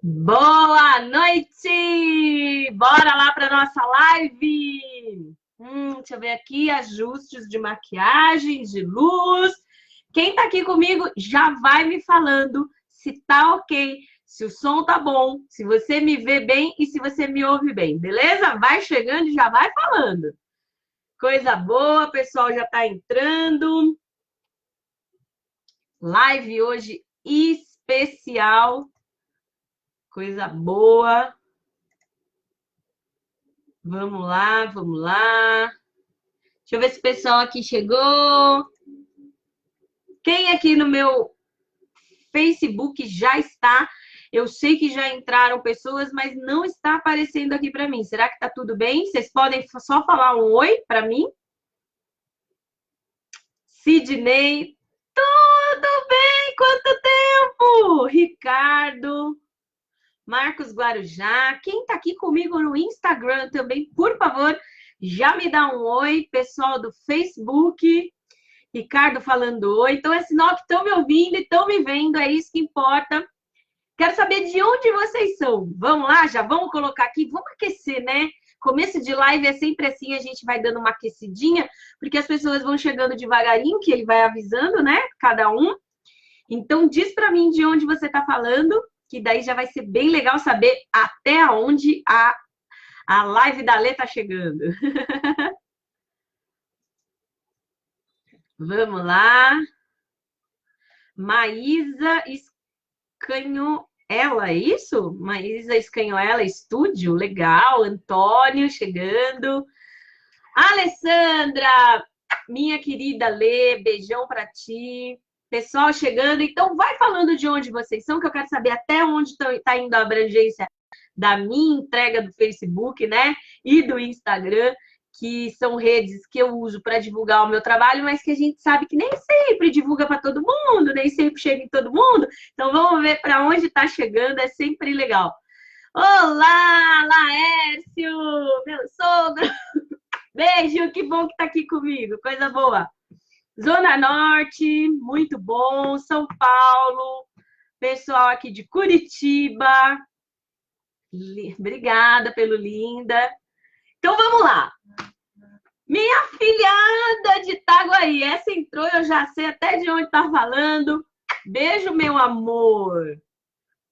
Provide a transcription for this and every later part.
Boa noite! Bora lá para nossa live! Deixa eu ver aqui, ajustes de maquiagem, de luz. Quem tá aqui comigo já vai me falando se tá ok, se o som tá bom, se você me vê bem e se você me ouve bem, beleza? Vai chegando e já vai falando. Coisa boa, o pessoal já tá entrando. Live hoje especial. Coisa boa. Vamos lá, vamos lá. Deixa eu ver se o pessoal aqui chegou. Quem aqui no meu Facebook já está? Eu sei que já entraram pessoas, mas não está aparecendo aqui para mim. Será que está tudo bem? Vocês podem só falar um oi para mim? Sidney, tudo bem? Quanto tempo? Ricardo, Marcos Guarujá. Quem está aqui comigo no Instagram também, por favor, já me dá um oi. Pessoal do Facebook. Ricardo falando oi. Então é sinal que estão me ouvindo e estão me vendo, é isso que importa. Quero saber de onde vocês são. Vamos lá, já vamos colocar aqui, vamos aquecer, né? Começo de live é sempre assim, a gente vai dando uma aquecidinha, porque as pessoas vão chegando devagarinho, que ele vai avisando, né? Cada um. Então diz para mim de onde você está falando, que daí já vai ser bem legal saber até onde a live da Lê tá chegando. Vamos lá. Maísa Escanhoela, é isso? Maísa Escanhoela Estúdio, legal. Antônio chegando. Alessandra, minha querida Lê, beijão para ti. Pessoal chegando, então vai falando de onde vocês são, que eu quero saber até onde está indo a abrangência da minha entrega do Facebook, né? E do Instagram, que são redes que eu uso para divulgar o meu trabalho, mas que a gente sabe que nem sempre divulga para todo mundo, nem sempre chega em todo mundo. Então vamos ver para onde está chegando, é sempre legal. Olá, Laércio, meu sogro. Beijo, que bom que tá aqui comigo, coisa boa. Zona Norte, muito bom. São Paulo, pessoal aqui de Curitiba. Obrigada pelo linda. Então vamos lá. Minha filhada de Itaguaí, essa entrou, eu já sei até de onde tá falando. Beijo, meu amor.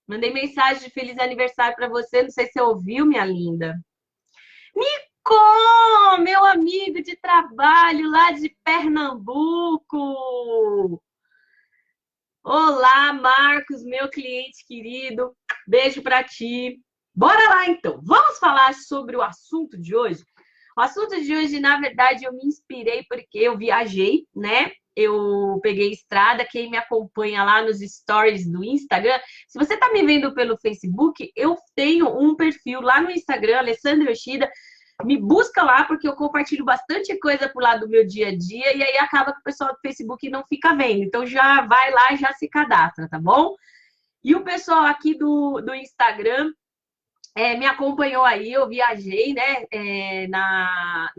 Mandei mensagem de feliz aniversário para você, não sei se você ouviu, minha linda. Nico, meu amigo de trabalho lá de Pernambuco. Olá, Marcos, meu cliente querido. Beijo para ti. Bora lá então. Vamos falar sobre o assunto de hoje. O assunto de hoje, na verdade, eu me inspirei porque eu viajei, né? Eu peguei estrada. Quem me acompanha lá nos stories do Instagram, se você está me vendo pelo Facebook, eu tenho um perfil lá no Instagram, Alessandra Yoshida. Me busca lá, porque eu compartilho bastante coisa por lá do meu dia a dia, e aí acaba que o pessoal do Facebook não fica vendo. Então já vai lá e já se cadastra, tá bom? E o pessoal aqui do Instagram me acompanhou aí, eu viajei, né? Na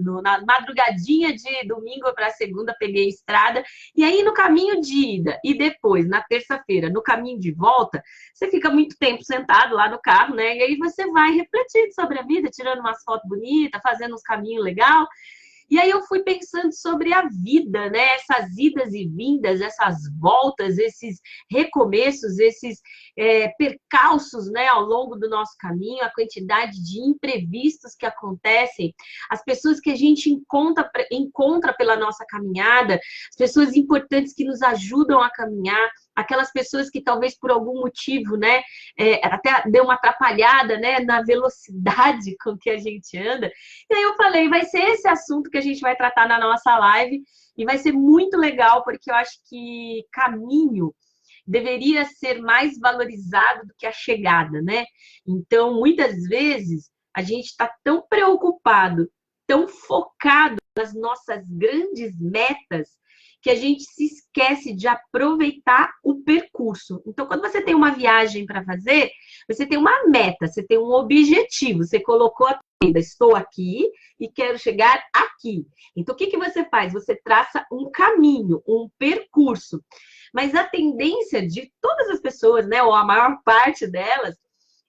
madrugadinha de domingo para segunda, peguei estrada, e aí no caminho de ida e depois, na terça-feira, no caminho de volta, você fica muito tempo sentado lá no carro, né? E aí você vai refletindo sobre a vida, tirando umas fotos bonitas, fazendo uns caminhos legais. E aí eu fui pensando sobre a vida, né? Essas idas e vindas, essas voltas, esses recomeços, esses percalços, né? Ao longo do nosso caminho, a quantidade de imprevistos que acontecem, as pessoas que a gente encontra pela nossa caminhada, as pessoas importantes que nos ajudam a caminhar, aquelas pessoas que talvez por algum motivo, né, até deu uma atrapalhada, né, na velocidade com que a gente anda. E aí eu falei, vai ser esse assunto que a gente vai tratar na nossa live e vai ser muito legal, porque eu acho que caminho deveria ser mais valorizado do que a chegada, né? Então, muitas vezes, a gente está tão preocupado, tão focado nas nossas grandes metas, que a gente se esquece de aproveitar o percurso. Então, quando você tem uma viagem para fazer, você tem uma meta, você tem um objetivo, você colocou a vida, estou aqui e quero chegar aqui. Então, o que você faz? Você traça um caminho, um percurso. Mas a tendência de todas as pessoas, né, ou a maior parte delas,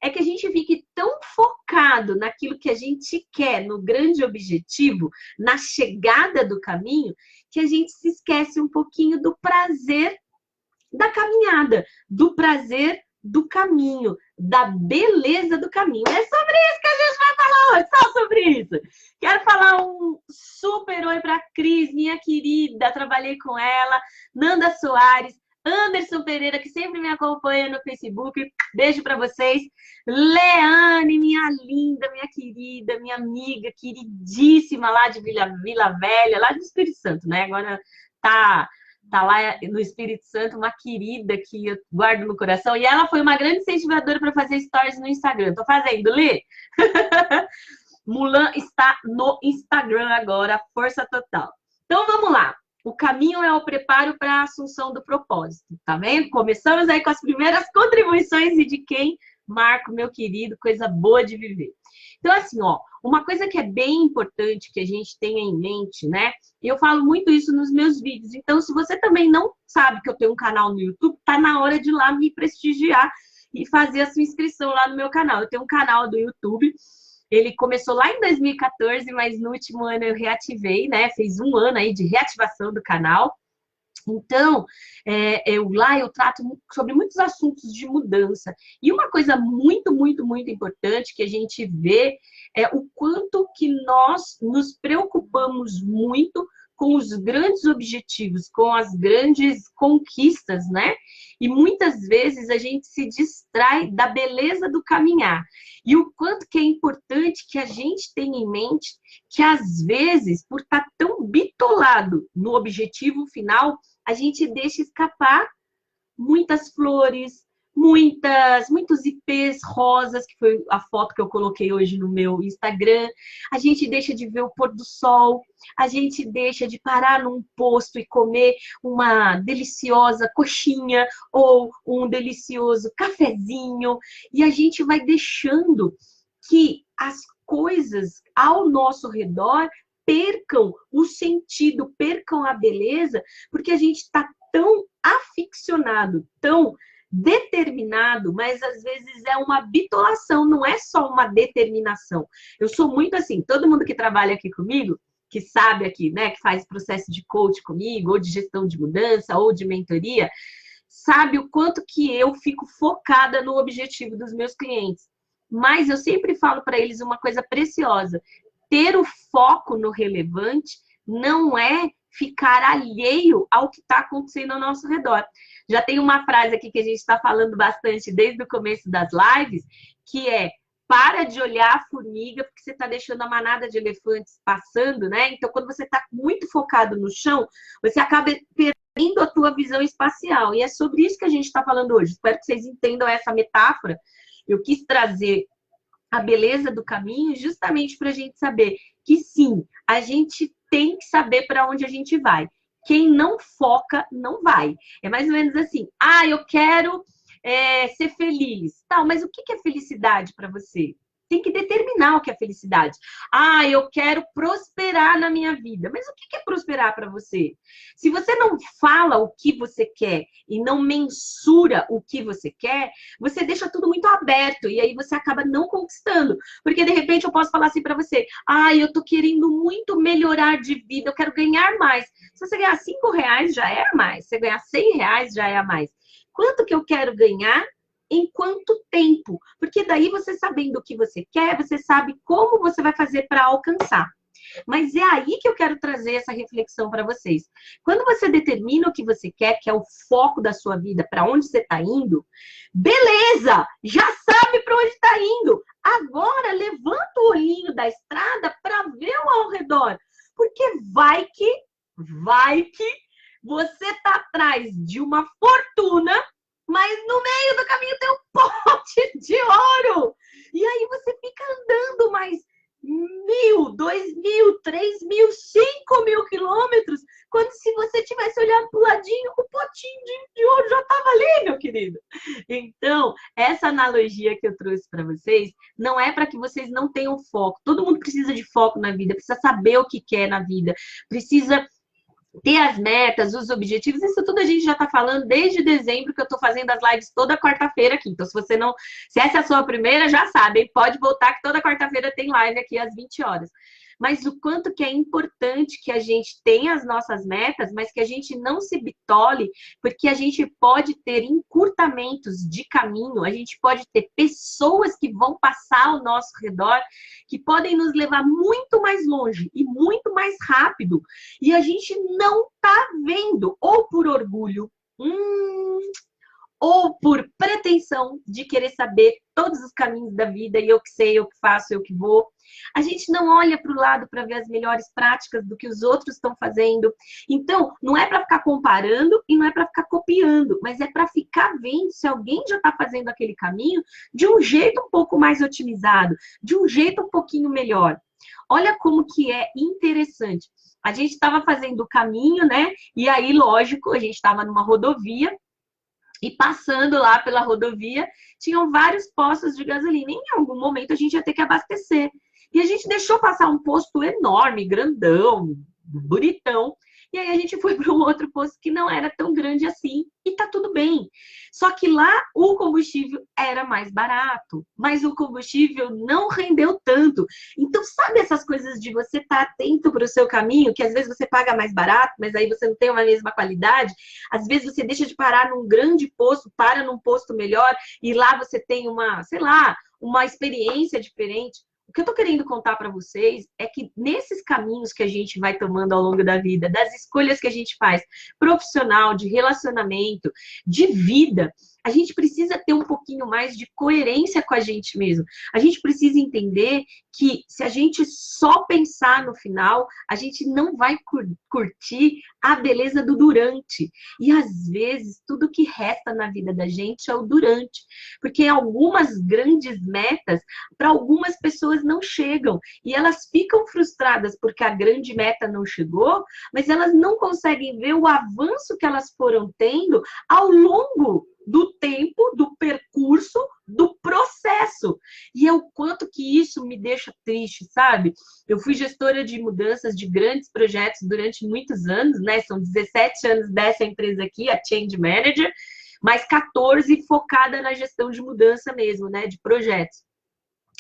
é que a gente fique tão focado naquilo que a gente quer, no grande objetivo, na chegada do caminho, que a gente se esquece um pouquinho do prazer da caminhada, do prazer do caminho, da beleza do caminho. É sobre isso que a gente vai falar hoje, só sobre isso. Quero falar um super oi para a Cris, minha querida, trabalhei com ela, Nanda Soares, Anderson Pereira, que sempre me acompanha no Facebook, beijo para vocês. Leane, minha linda, minha querida, minha amiga, queridíssima lá de Vila Velha, lá do Espírito Santo, né? Agora tá lá no Espírito Santo, uma querida que eu guardo no coração. E ela foi uma grande incentivadora para fazer stories no Instagram. Tô fazendo, Lê? Mulan está no Instagram agora, força total. Então, vamos lá. O caminho é o preparo para a assunção do propósito, tá vendo? Começamos aí com as primeiras contribuições e de quem? Marco, meu querido, coisa boa de viver. Então, assim, ó, uma coisa que é bem importante que a gente tenha em mente, né? E eu falo muito isso nos meus vídeos. Então, se você também não sabe que eu tenho um canal no YouTube, tá na hora de ir lá me prestigiar e fazer a sua inscrição lá no meu canal. Eu tenho um canal do YouTube. Ele começou lá em 2014, mas no último ano eu reativei, né? Fez um ano aí de reativação do canal. Então, lá eu trato sobre muitos assuntos de mudança. E uma coisa muito, muito, muito importante que a gente vê é o quanto que nós nos preocupamos muito com os grandes objetivos, com as grandes conquistas, né? E muitas vezes a gente se distrai da beleza do caminhar. E o quanto que é importante que a gente tenha em mente que, às vezes, por estar tão bitolado no objetivo final, a gente deixa escapar muitas flores, muitos ipês rosas, que foi a foto que eu coloquei hoje no meu Instagram. A gente deixa de ver o pôr do sol, a gente deixa de parar num posto e comer uma deliciosa coxinha ou um delicioso cafezinho, e a gente vai deixando que as coisas ao nosso redor percam o sentido, percam a beleza, porque a gente está tão aficionado, tão determinado, mas às vezes é uma bitolação, não é só uma determinação. Eu sou muito assim, todo mundo que trabalha aqui comigo, que sabe aqui, né, que faz processo de coach comigo, ou de gestão de mudança, ou de mentoria, sabe o quanto que eu fico focada no objetivo dos meus clientes. Mas eu sempre falo para eles uma coisa preciosa: ter o foco no relevante não é ficar alheio ao que está acontecendo ao nosso redor. Já tem uma frase aqui que a gente está falando bastante desde o começo das lives, que é: para de olhar a formiga, porque você está deixando a manada de elefantes passando, né? Então, quando você está muito focado no chão, você acaba perdendo a tua visão espacial. E é sobre isso que a gente está falando hoje. Espero que vocês entendam essa metáfora. Eu quis trazer a beleza do caminho justamente para a gente saber que, sim, a gente tem que saber para onde a gente vai. Quem não foca, não vai. É mais ou menos assim: ah, eu quero ser feliz. Tá, mas o que é felicidade para você? Tem que determinar o que é felicidade. Ah, eu quero prosperar na minha vida. Mas o que é prosperar para você? Se você não fala o que você quer e não mensura o que você quer, você deixa tudo muito aberto e aí você acaba não conquistando. Porque, de repente, eu posso falar assim para você: ah, eu tô querendo muito melhorar de vida, eu quero ganhar mais. Se você ganhar R$ 5, já é a mais. Se você ganhar R$ 100, já é a mais. Quanto que eu quero ganhar? Em quanto tempo? Porque daí você, sabendo o que você quer, você sabe como você vai fazer para alcançar. Mas é aí que eu quero trazer essa reflexão para vocês. Quando você determina o que você quer, que é o foco da sua vida, para onde você está indo, beleza! Já sabe para onde está indo. Agora levanta o olhinho da estrada para ver ao redor. Porque vai que você está atrás de uma fortuna, mas no meio do caminho tem um pote de ouro. E aí você fica andando mais 1.000, 2.000, 3.000, 5.000 quilômetros, quando, se você tivesse olhado para o ladinho, o potinho de ouro já estava ali, meu querido. Então, essa analogia que eu trouxe para vocês não é para que vocês não tenham foco. Todo mundo precisa de foco na vida, precisa saber o que quer na vida, precisa ter as metas, os objetivos, isso tudo a gente já está falando desde dezembro, que eu estou fazendo as lives toda quarta-feira aqui. Então, se essa é a sua primeira, já sabe, hein? Pode voltar que toda quarta-feira tem live aqui às 20 horas. Mas o quanto que é importante que a gente tenha as nossas metas, mas que a gente não se bitole, porque a gente pode ter encurtamentos de caminho, a gente pode ter pessoas que vão passar ao nosso redor, que podem nos levar muito mais longe e muito mais rápido, e a gente não tá vendo, ou por orgulho, ou por pretensão de querer saber todos os caminhos da vida, e eu que sei, eu que faço, eu que vou. A gente não olha para o lado para ver as melhores práticas do que os outros estão fazendo. Então, não é para ficar comparando e não é para ficar copiando, mas é para ficar vendo se alguém já está fazendo aquele caminho de um jeito um pouco mais otimizado, de um jeito um pouquinho melhor. Olha como que é interessante. A gente estava fazendo o caminho, né? E aí, lógico, a gente estava numa rodovia, e passando lá pela rodovia, tinham vários postos de gasolina. Em algum momento a gente ia ter que abastecer. E a gente deixou passar um posto enorme, grandão, bonitão. E aí a gente foi para um outro posto que não era tão grande assim. E tá tudo bem. Só que lá o combustível era mais barato. Mas o combustível não rendeu tanto. Então, sabe essas coisas de você estar atento para o seu caminho? Que às vezes você paga mais barato, mas aí você não tem uma mesma qualidade. Às vezes você deixa de parar num grande posto, para num posto melhor. E lá você tem uma, sei lá, uma experiência diferente. O que eu tô querendo contar para vocês é que nesses caminhos que a gente vai tomando ao longo da vida, das escolhas que a gente faz, profissional, de relacionamento, de vida, a gente precisa ter um pouquinho mais de coerência com a gente mesmo. A gente precisa entender que se a gente só pensar no final, a gente não vai curtir a beleza do durante. E às vezes, tudo que resta na vida da gente é o durante. Porque algumas grandes metas, para algumas pessoas não chegam. E elas ficam frustradas porque a grande meta não chegou, mas elas não conseguem ver o avanço que elas foram tendo ao longo do tempo, do percurso, do processo. E é o quanto que isso me deixa triste, sabe? Eu fui gestora de mudanças de grandes projetos durante muitos anos, né? São 17 anos dessa empresa aqui, a Change Manager, mais 14 focada na gestão de mudança mesmo, né? De projetos.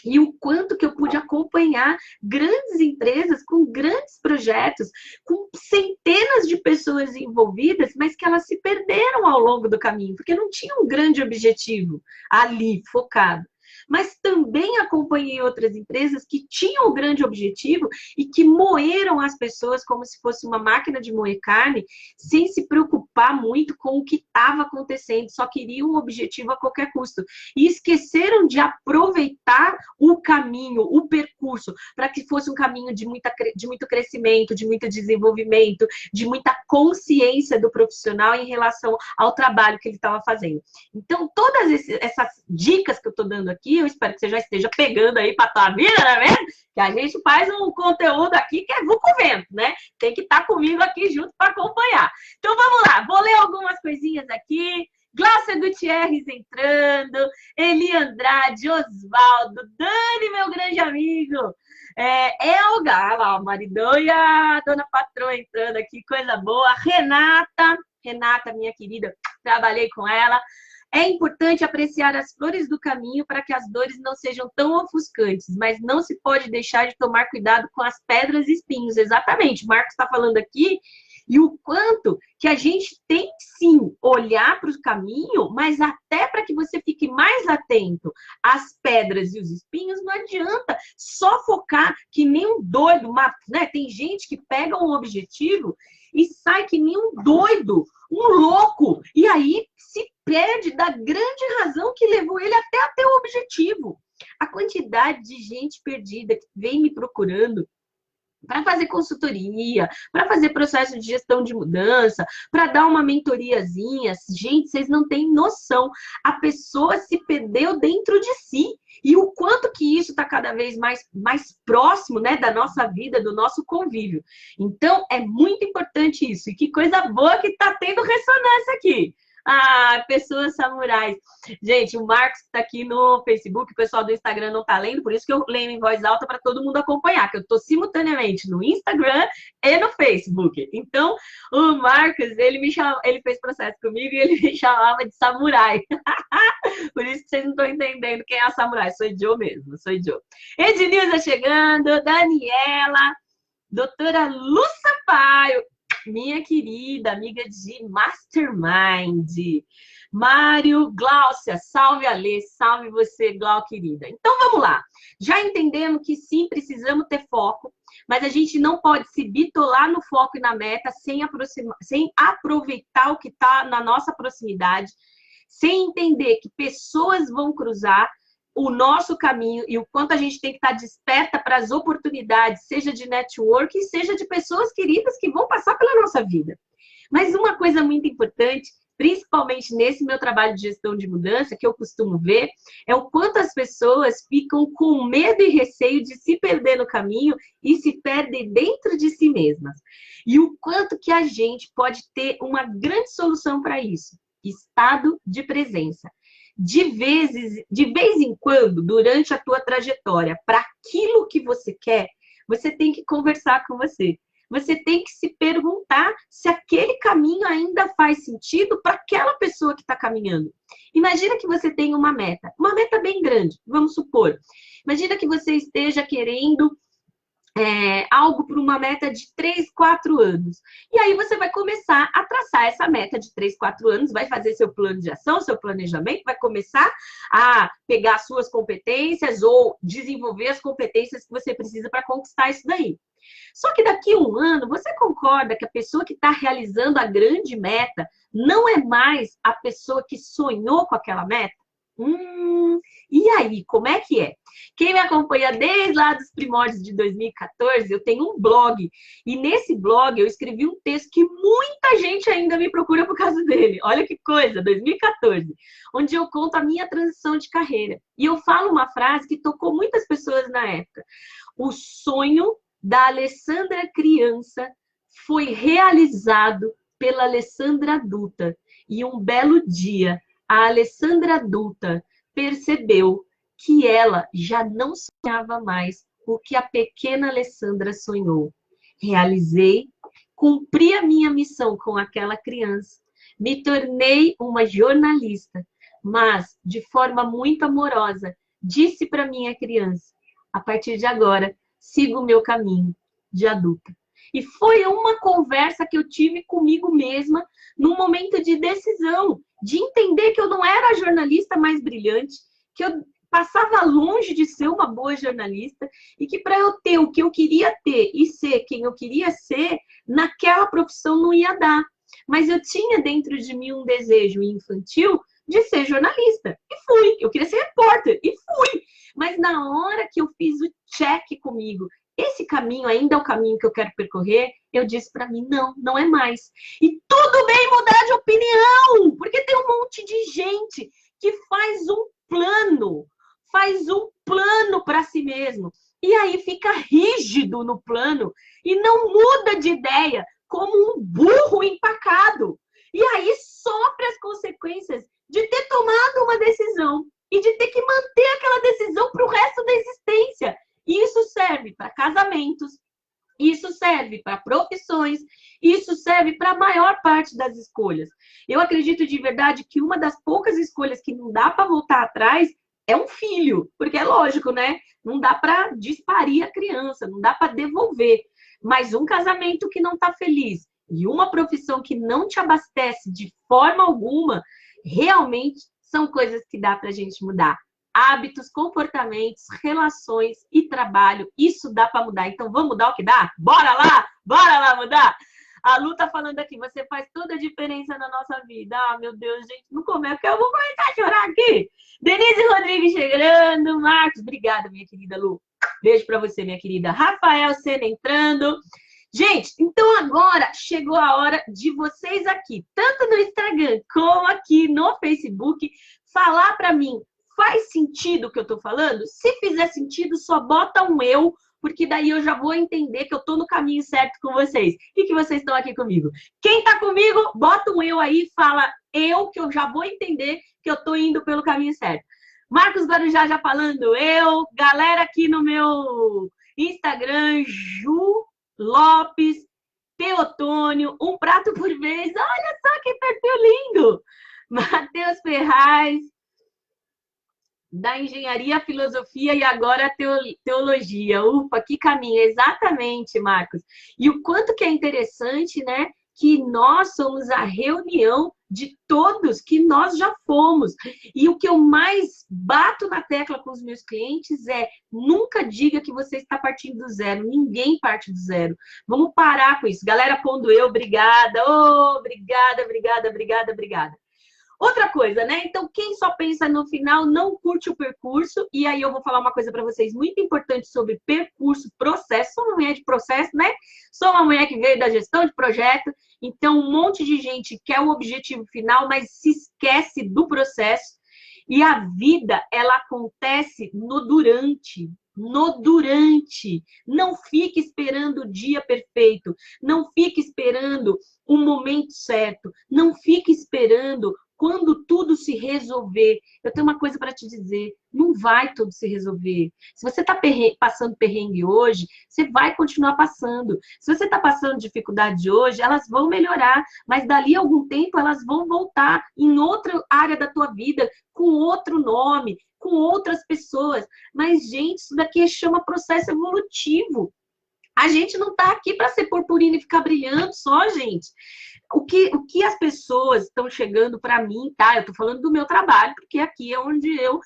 E o quanto que eu pude acompanhar grandes empresas com grandes projetos, com centenas de pessoas envolvidas, mas que elas se perderam ao longo do caminho, porque não tinham um grande objetivo ali, focado. Mas também acompanhei outras empresas que tinham um grande objetivo e que moeram as pessoas como se fosse uma máquina de moer carne, sem se preocupar muito com o que estava acontecendo, só queriam um objetivo a qualquer custo. E esqueceram de aproveitar o caminho, o percurso, para que fosse um caminho de muito crescimento, de muito desenvolvimento, de muita consciência do profissional em relação ao trabalho que ele estava fazendo. Então, todas essas dicas que eu estou dando aqui, eu espero que você já esteja pegando aí para a tua vida, não é mesmo? Que a gente faz um conteúdo aqui que é vulco vento, né? Tem que estar comigo aqui junto para acompanhar. Então vamos lá, vou ler algumas coisinhas aqui. Glaucia Gutierrez entrando, Eli Andrade, Osvaldo, Dani, meu grande amigo, Elga, lá, o maridão e a dona patroa entrando aqui, coisa boa. Renata, minha querida, trabalhei com ela. É importante apreciar as flores do caminho para que as dores não sejam tão ofuscantes, mas não se pode deixar de tomar cuidado com as pedras e espinhos. Exatamente, o Marcos está falando aqui, e o quanto que a gente tem sim olhar para o caminho, mas até para que você fique mais atento às pedras e os espinhos, não adianta só focar que nem um doido, né? Tem gente que pega um objetivo e sai que nem um doido, um louco, e aí se perde da grande razão que levou ele até o objetivo. A quantidade de gente perdida que vem me procurando para fazer consultoria, para fazer processo de gestão de mudança, para dar uma mentoriazinha. Gente, vocês não têm noção. A pessoa se perdeu dentro de si. E o quanto que isso está cada vez mais próximo, né, da nossa vida, do nosso convívio. Então, é muito importante isso. E que coisa boa que está tendo ressonância aqui. Ah, pessoas samurais. Gente, o Marcos está aqui no Facebook, o pessoal do Instagram não está lendo, por isso que eu leio em voz alta para todo mundo acompanhar, que eu estou simultaneamente no Instagram e no Facebook. Então, o Marcos, ele fez processo comigo e ele me chamava de samurai. Por isso que vocês não estão entendendo quem é a samurai. Sou Joe mesmo, sou Joe. Ednilza chegando, Daniela, doutora Lu Sampaio, minha querida amiga de Mastermind. Mário, Gláucia, salve Alê, salve você, Glau, querida. Então vamos lá. Já entendemos que sim, precisamos ter foco, mas a gente não pode se bitolar no foco e na meta sem aproveitar o que está na nossa proximidade, sem entender que pessoas vão cruzar o nosso caminho e o quanto a gente tem que estar desperta para as oportunidades, seja de network, seja de pessoas queridas que vão passar pela nossa vida. Mas uma coisa muito importante, principalmente nesse meu trabalho de gestão de mudança, que eu costumo ver, é o quanto as pessoas ficam com medo e receio de se perder no caminho e se perdem dentro de si mesmas. E o quanto que a gente pode ter uma grande solução para isso. Estado de presença. De vez em quando, durante a tua trajetória, para aquilo que você quer, você tem que conversar com você. Você tem que se perguntar se aquele caminho ainda faz sentido para aquela pessoa que está caminhando. Imagina que você tem uma meta bem grande, vamos supor. Imagina que você esteja querendo algo para uma meta de 3, 4 anos. E aí você vai começar a traçar essa meta de 3, 4 anos, vai fazer seu plano de ação, seu planejamento, vai começar a pegar suas competências ou desenvolver as competências que você precisa para conquistar isso daí. Só que daqui a um ano, você concorda que a pessoa que está realizando a grande meta não é mais a pessoa que sonhou com aquela meta? E aí, como é que é? Quem me acompanha desde lá dos primórdios de 2014, eu tenho um blog. E nesse blog eu escrevi um texto que muita gente ainda me procura por causa dele. Olha que coisa, 2014. Onde eu conto a minha transição de carreira. E eu falo uma frase que tocou muitas pessoas na época. O sonho da Alessandra criança foi realizado pela Alessandra adulta. E um belo dia, a Alessandra adulta percebeu que ela já não sonhava mais o que a pequena Alessandra sonhou. Realizei, cumpri a minha missão com aquela criança, me tornei uma jornalista, mas de forma muito amorosa, disse para minha criança, a partir de agora, siga o meu caminho de adulta. E foi uma conversa que eu tive comigo mesma num momento de decisão, de entender que eu não era a jornalista mais brilhante, que eu passava longe de ser uma boa jornalista e que para eu ter o que eu queria ter e ser quem eu queria ser, naquela profissão não ia dar. Mas eu tinha dentro de mim um desejo infantil de ser jornalista. E fui. Eu queria ser repórter. E fui. Mas na hora que eu fiz o check comigo, esse caminho ainda é o caminho que eu quero percorrer, eu disse para mim, não, não é mais. E tudo bem mudar de opinião, porque tem um monte de gente que faz um plano para si mesmo. E aí fica rígido no plano e não muda de ideia, como um burro empacado. E aí sofre as consequências de ter tomado uma decisão e de ter que manter aquela decisão para o resto da existência. E isso serve para casamentos, isso serve para profissões, isso serve para a maior parte das escolhas. Eu acredito de verdade que uma das poucas escolhas que não dá para voltar atrás é um filho, porque é lógico, né? Não dá para disparir a criança, não dá para devolver. Mas um casamento que não está feliz e uma profissão que não te abastece de forma alguma, realmente são coisas que dá para a gente mudar. Hábitos, comportamentos, relações e trabalho, isso dá para mudar. Então, vamos mudar o que dá? Bora lá mudar! A Lu tá falando aqui, você faz toda a diferença na nossa vida. Ah, meu Deus, gente, não começa, porque eu vou começar a chorar aqui. Denise Rodrigues chegando, Marcos, obrigada, minha querida Lu. Beijo para você, minha querida. Rafael Sena entrando. Gente, então agora chegou a hora de vocês aqui, tanto no Instagram como aqui no Facebook, falar para mim, faz sentido o que eu tô falando? Se fizer sentido, só bota um eu, porque daí eu já vou entender que eu tô no caminho certo com vocês e que vocês estão aqui comigo. Quem tá comigo, bota um eu aí e fala, que eu já vou entender que eu estou indo pelo caminho certo. Marcos Guarujá já falando, eu, galera aqui no meu Instagram, Ju Lopes, Teotônio, um prato por vez, olha só que perfil lindo! Matheus Ferraz, da engenharia, filosofia e agora teologia. Ufa, que caminho, exatamente, Marcos. E o quanto que é interessante, né? Que nós somos a reunião de todos que nós já fomos. E o que eu mais bato na tecla com os meus clientes é nunca diga que você está partindo do zero. Ninguém parte do zero. Vamos parar com isso. Galera pondo eu, obrigada. Oh, obrigada, obrigada, obrigada, obrigada. Outra coisa, né? Então, quem só pensa no final não curte o percurso. E aí eu vou falar uma coisa para vocês muito importante sobre percurso, processo. Sou uma mulher de processo, né? Sou uma mulher que veio da gestão de projeto. Então, um monte de gente quer o objetivo final, mas se esquece do processo. E a vida, ela acontece no durante. No durante. Não fique esperando o dia perfeito. Não fique esperando o momento certo. Não fique esperando quando tudo se resolver. Eu tenho uma coisa para te dizer, não vai tudo se resolver. Se você está passando perrengue hoje, você vai continuar passando. Se você está passando dificuldade hoje, elas vão melhorar, mas dali a algum tempo elas vão voltar em outra área da tua vida, com outro nome, com outras pessoas. Mas, gente, isso daqui chama processo evolutivo. A gente não está aqui para ser purpurina e ficar brilhando só, gente. O que as pessoas estão chegando para mim, tá? Eu estou falando do meu trabalho, porque aqui é onde eu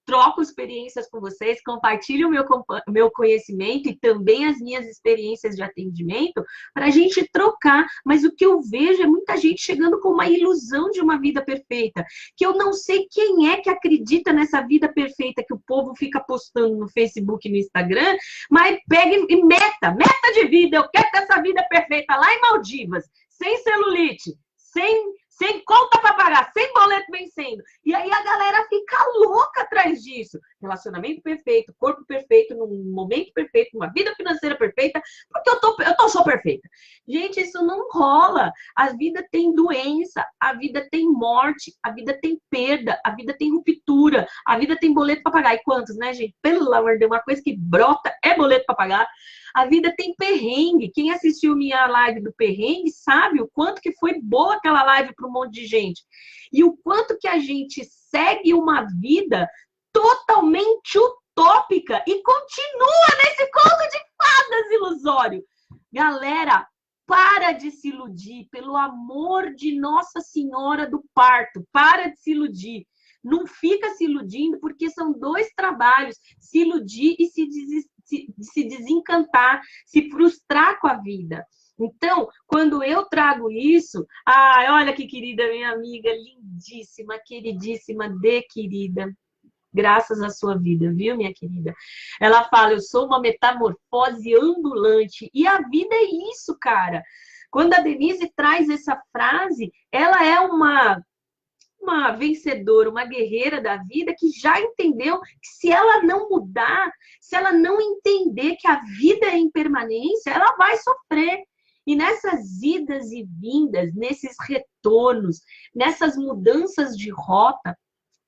troco experiências com vocês, compartilho o meu conhecimento e também as minhas experiências de atendimento para a gente trocar. Mas o que eu vejo é muita gente chegando com uma ilusão de uma vida perfeita, que eu não sei quem é que acredita nessa vida perfeita que o povo fica postando no Facebook e no Instagram, mas pega e meta de vida. Eu quero ter essa vida perfeita lá em Maldivas, sem celulite, sem conta para pagar, sem boleto vencendo. E aí a galera fica louca atrás disso. Relacionamento perfeito, corpo perfeito, num momento perfeito, uma vida financeira perfeita, porque eu sou perfeita. Gente, isso não rola. A vida tem doença, a vida tem morte, a vida tem perda, a vida tem ruptura, a vida tem boleto para pagar. E quantos, né, gente? Pelo amor de Deus, uma coisa que brota é boleto para pagar. A vida tem perrengue. Quem assistiu minha live do perrengue sabe o quanto que foi boa aquela live para um monte de gente. E o quanto que a gente segue uma vida totalmente utópica e continua nesse conto de fadas ilusório. Galera, para de se iludir. Pelo amor de Nossa Senhora do Parto, para de se iludir. Não fica se iludindo, porque são dois trabalhos. Se iludir e se desencantar, se frustrar com a vida. Então, quando eu trago isso, olha que querida minha amiga, lindíssima, queridíssima, querida, graças à sua vida, viu, minha querida? Ela fala, eu sou uma metamorfose ambulante, e a vida é isso, cara. Quando a Denise traz essa frase, ela é uma vencedora, uma guerreira da vida que já entendeu que se ela não mudar, se ela não entender que a vida é impermanência, ela vai sofrer. E nessas idas e vindas, nesses retornos, nessas mudanças de rota,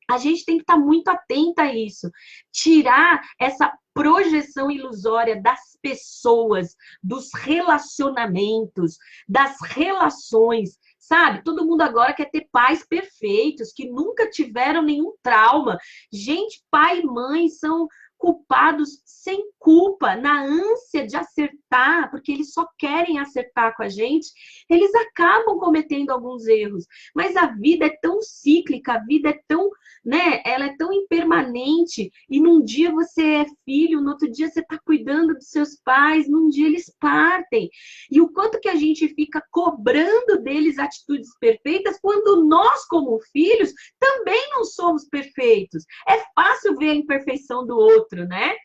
a gente tem que estar muito atenta a isso. Tirar essa projeção ilusória das pessoas, dos relacionamentos, das relações. Sabe? Todo mundo agora quer ter pais perfeitos, que nunca tiveram nenhum trauma. Gente, pai e mãe são culpados sem culpa, na ânsia de acertar, porque eles só querem acertar com a gente, eles acabam cometendo alguns erros. Mas a vida é tão cíclica, a vida é tão, né? Ela é tão impermanente. E num dia você é filho, no outro dia você está cuidando dos seus pais, num dia eles partem. E o quanto que a gente fica cobrando deles atitudes perfeitas, quando nós, como filhos, também não somos perfeitos. É fácil ver a imperfeição do outro, né?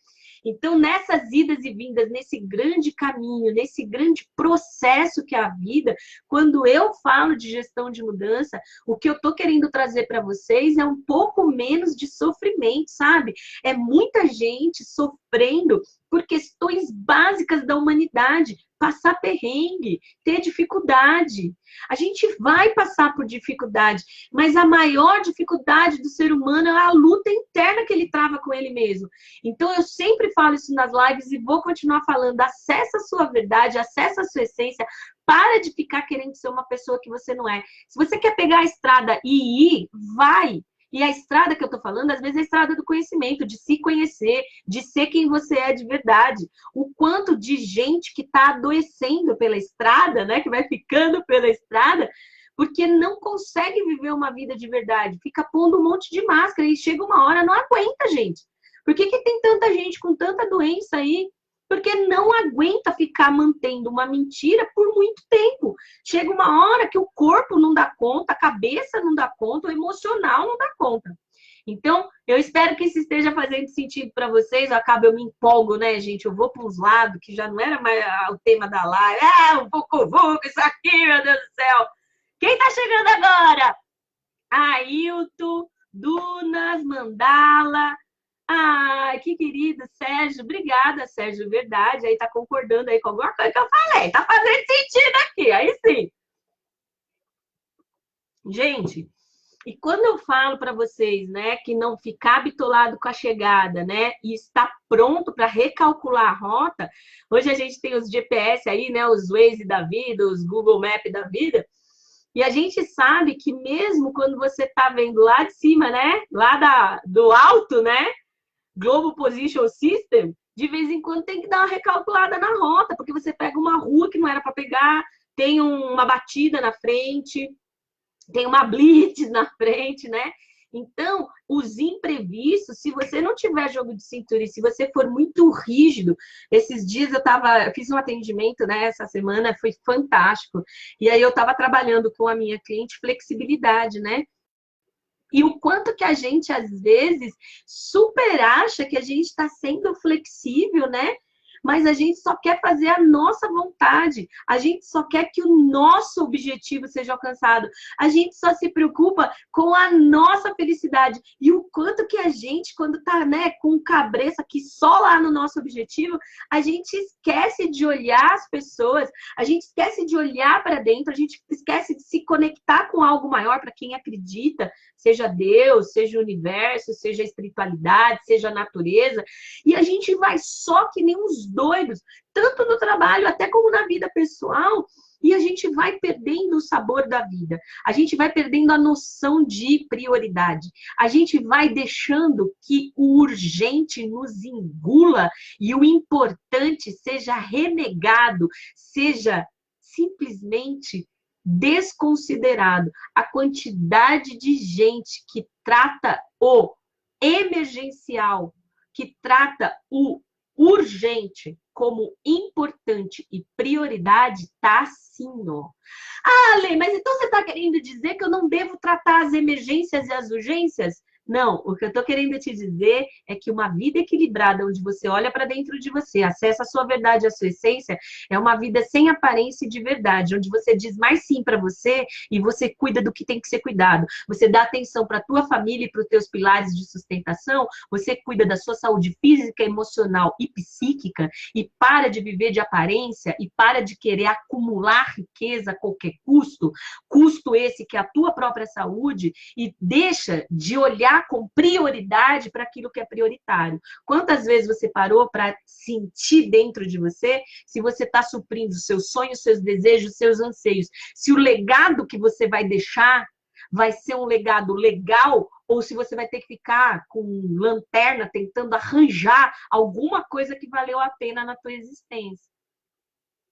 Então, nessas idas e vindas, nesse grande caminho, nesse grande processo que é a vida, quando eu falo de gestão de mudança, o que eu tô querendo trazer para vocês é um pouco menos de sofrimento, sabe? É muita gente sofrendo por questões básicas da humanidade, passar perrengue, ter dificuldade. A gente vai passar por dificuldade, mas a maior dificuldade do ser humano é a luta interna que ele trava com ele mesmo. Então, eu sempre falo isso nas lives e vou continuar falando. Acessa a sua verdade, acessa a sua essência. Para de ficar querendo ser uma pessoa que você não é. Se você quer pegar a estrada e ir, vai. E a estrada que eu tô falando, às vezes é a estrada do conhecimento, de se conhecer, de ser quem você é de verdade. O quanto de gente que tá adoecendo pela estrada, né? Que vai ficando pela estrada, porque não consegue viver uma vida de verdade. Fica pondo um monte de máscara e chega uma hora, não aguenta, gente. Por que tem tanta gente com tanta doença aí? Porque não aguenta ficar mantendo uma mentira por muito tempo. Chega uma hora que o corpo não dá conta, a cabeça não dá conta, o emocional não dá conta. Então, eu espero que isso esteja fazendo sentido para vocês. Eu me empolgo, né, gente? Eu vou para uns lados que já não era mais o tema da live. Um pouco isso aqui, meu Deus do céu. Quem tá chegando agora? Ailton, Dunas, Mandala. Ai, que querido, Sérgio. Obrigada, Sérgio, verdade. Aí tá concordando aí com alguma coisa que eu falei. Tá fazendo sentido aqui, aí sim. Gente, e quando eu falo para vocês, né, que não ficar bitolado com a chegada, né, e estar pronto para recalcular a rota, hoje a gente tem os GPS aí, né, os Waze da vida, os Google Maps da vida, e a gente sabe que mesmo quando você tá vendo lá de cima, né, lá do alto, né, Global Position System, de vez em quando tem que dar uma recalculada na rota, porque você pega uma rua que não era para pegar, tem uma batida na frente, tem uma blitz na frente, né? Então, os imprevistos, se você não tiver jogo de cintura e se você for muito rígido, esses dias eu fiz um atendimento, né, essa semana, foi fantástico. E aí eu estava trabalhando com a minha cliente flexibilidade, né? E o quanto que a gente, às vezes, super acha que a gente está sendo flexível, né? Mas a gente só quer fazer a nossa vontade. A gente só quer que o nosso objetivo seja alcançado. A gente só se preocupa com a nossa felicidade. E o quanto que a gente, quando tá, né, com cabeça aqui só lá no nosso objetivo, a gente esquece de olhar as pessoas, a gente esquece de olhar para dentro, a gente esquece de se conectar com algo maior para quem acredita, seja Deus, seja o universo, seja a espiritualidade, seja a natureza. E a gente vai só que nem uns doidos, tanto no trabalho até como na vida pessoal, e a gente vai perdendo o sabor da vida, a gente vai perdendo a noção de prioridade, a gente vai deixando que o urgente nos engula e o importante seja renegado, seja simplesmente desconsiderado. A quantidade de gente que trata o emergencial, que trata o urgente como importante e prioridade, tá assim, ó. Ah, Lê, mas então você está querendo dizer que eu não devo tratar as emergências e as urgências? Não, o que eu estou querendo te dizer é que uma vida equilibrada, onde você olha para dentro de você, acessa a sua verdade, a sua essência, é uma vida sem aparência e de verdade, onde você diz mais sim para você e você cuida do que tem que ser cuidado. Você dá atenção para a tua família e para os teus pilares de sustentação, você cuida da sua saúde física, emocional e psíquica e para de viver de aparência e para de querer acumular riqueza a qualquer custo, custo esse que é a tua própria saúde, e deixa de olhar com prioridade para aquilo que é prioritário. Quantas vezes você parou para sentir dentro de você se você está suprindo seus sonhos, seus desejos, seus anseios? Se o legado que você vai deixar vai ser um legado legal ou se você vai ter que ficar com lanterna tentando arranjar alguma coisa que valeu a pena na tua existência.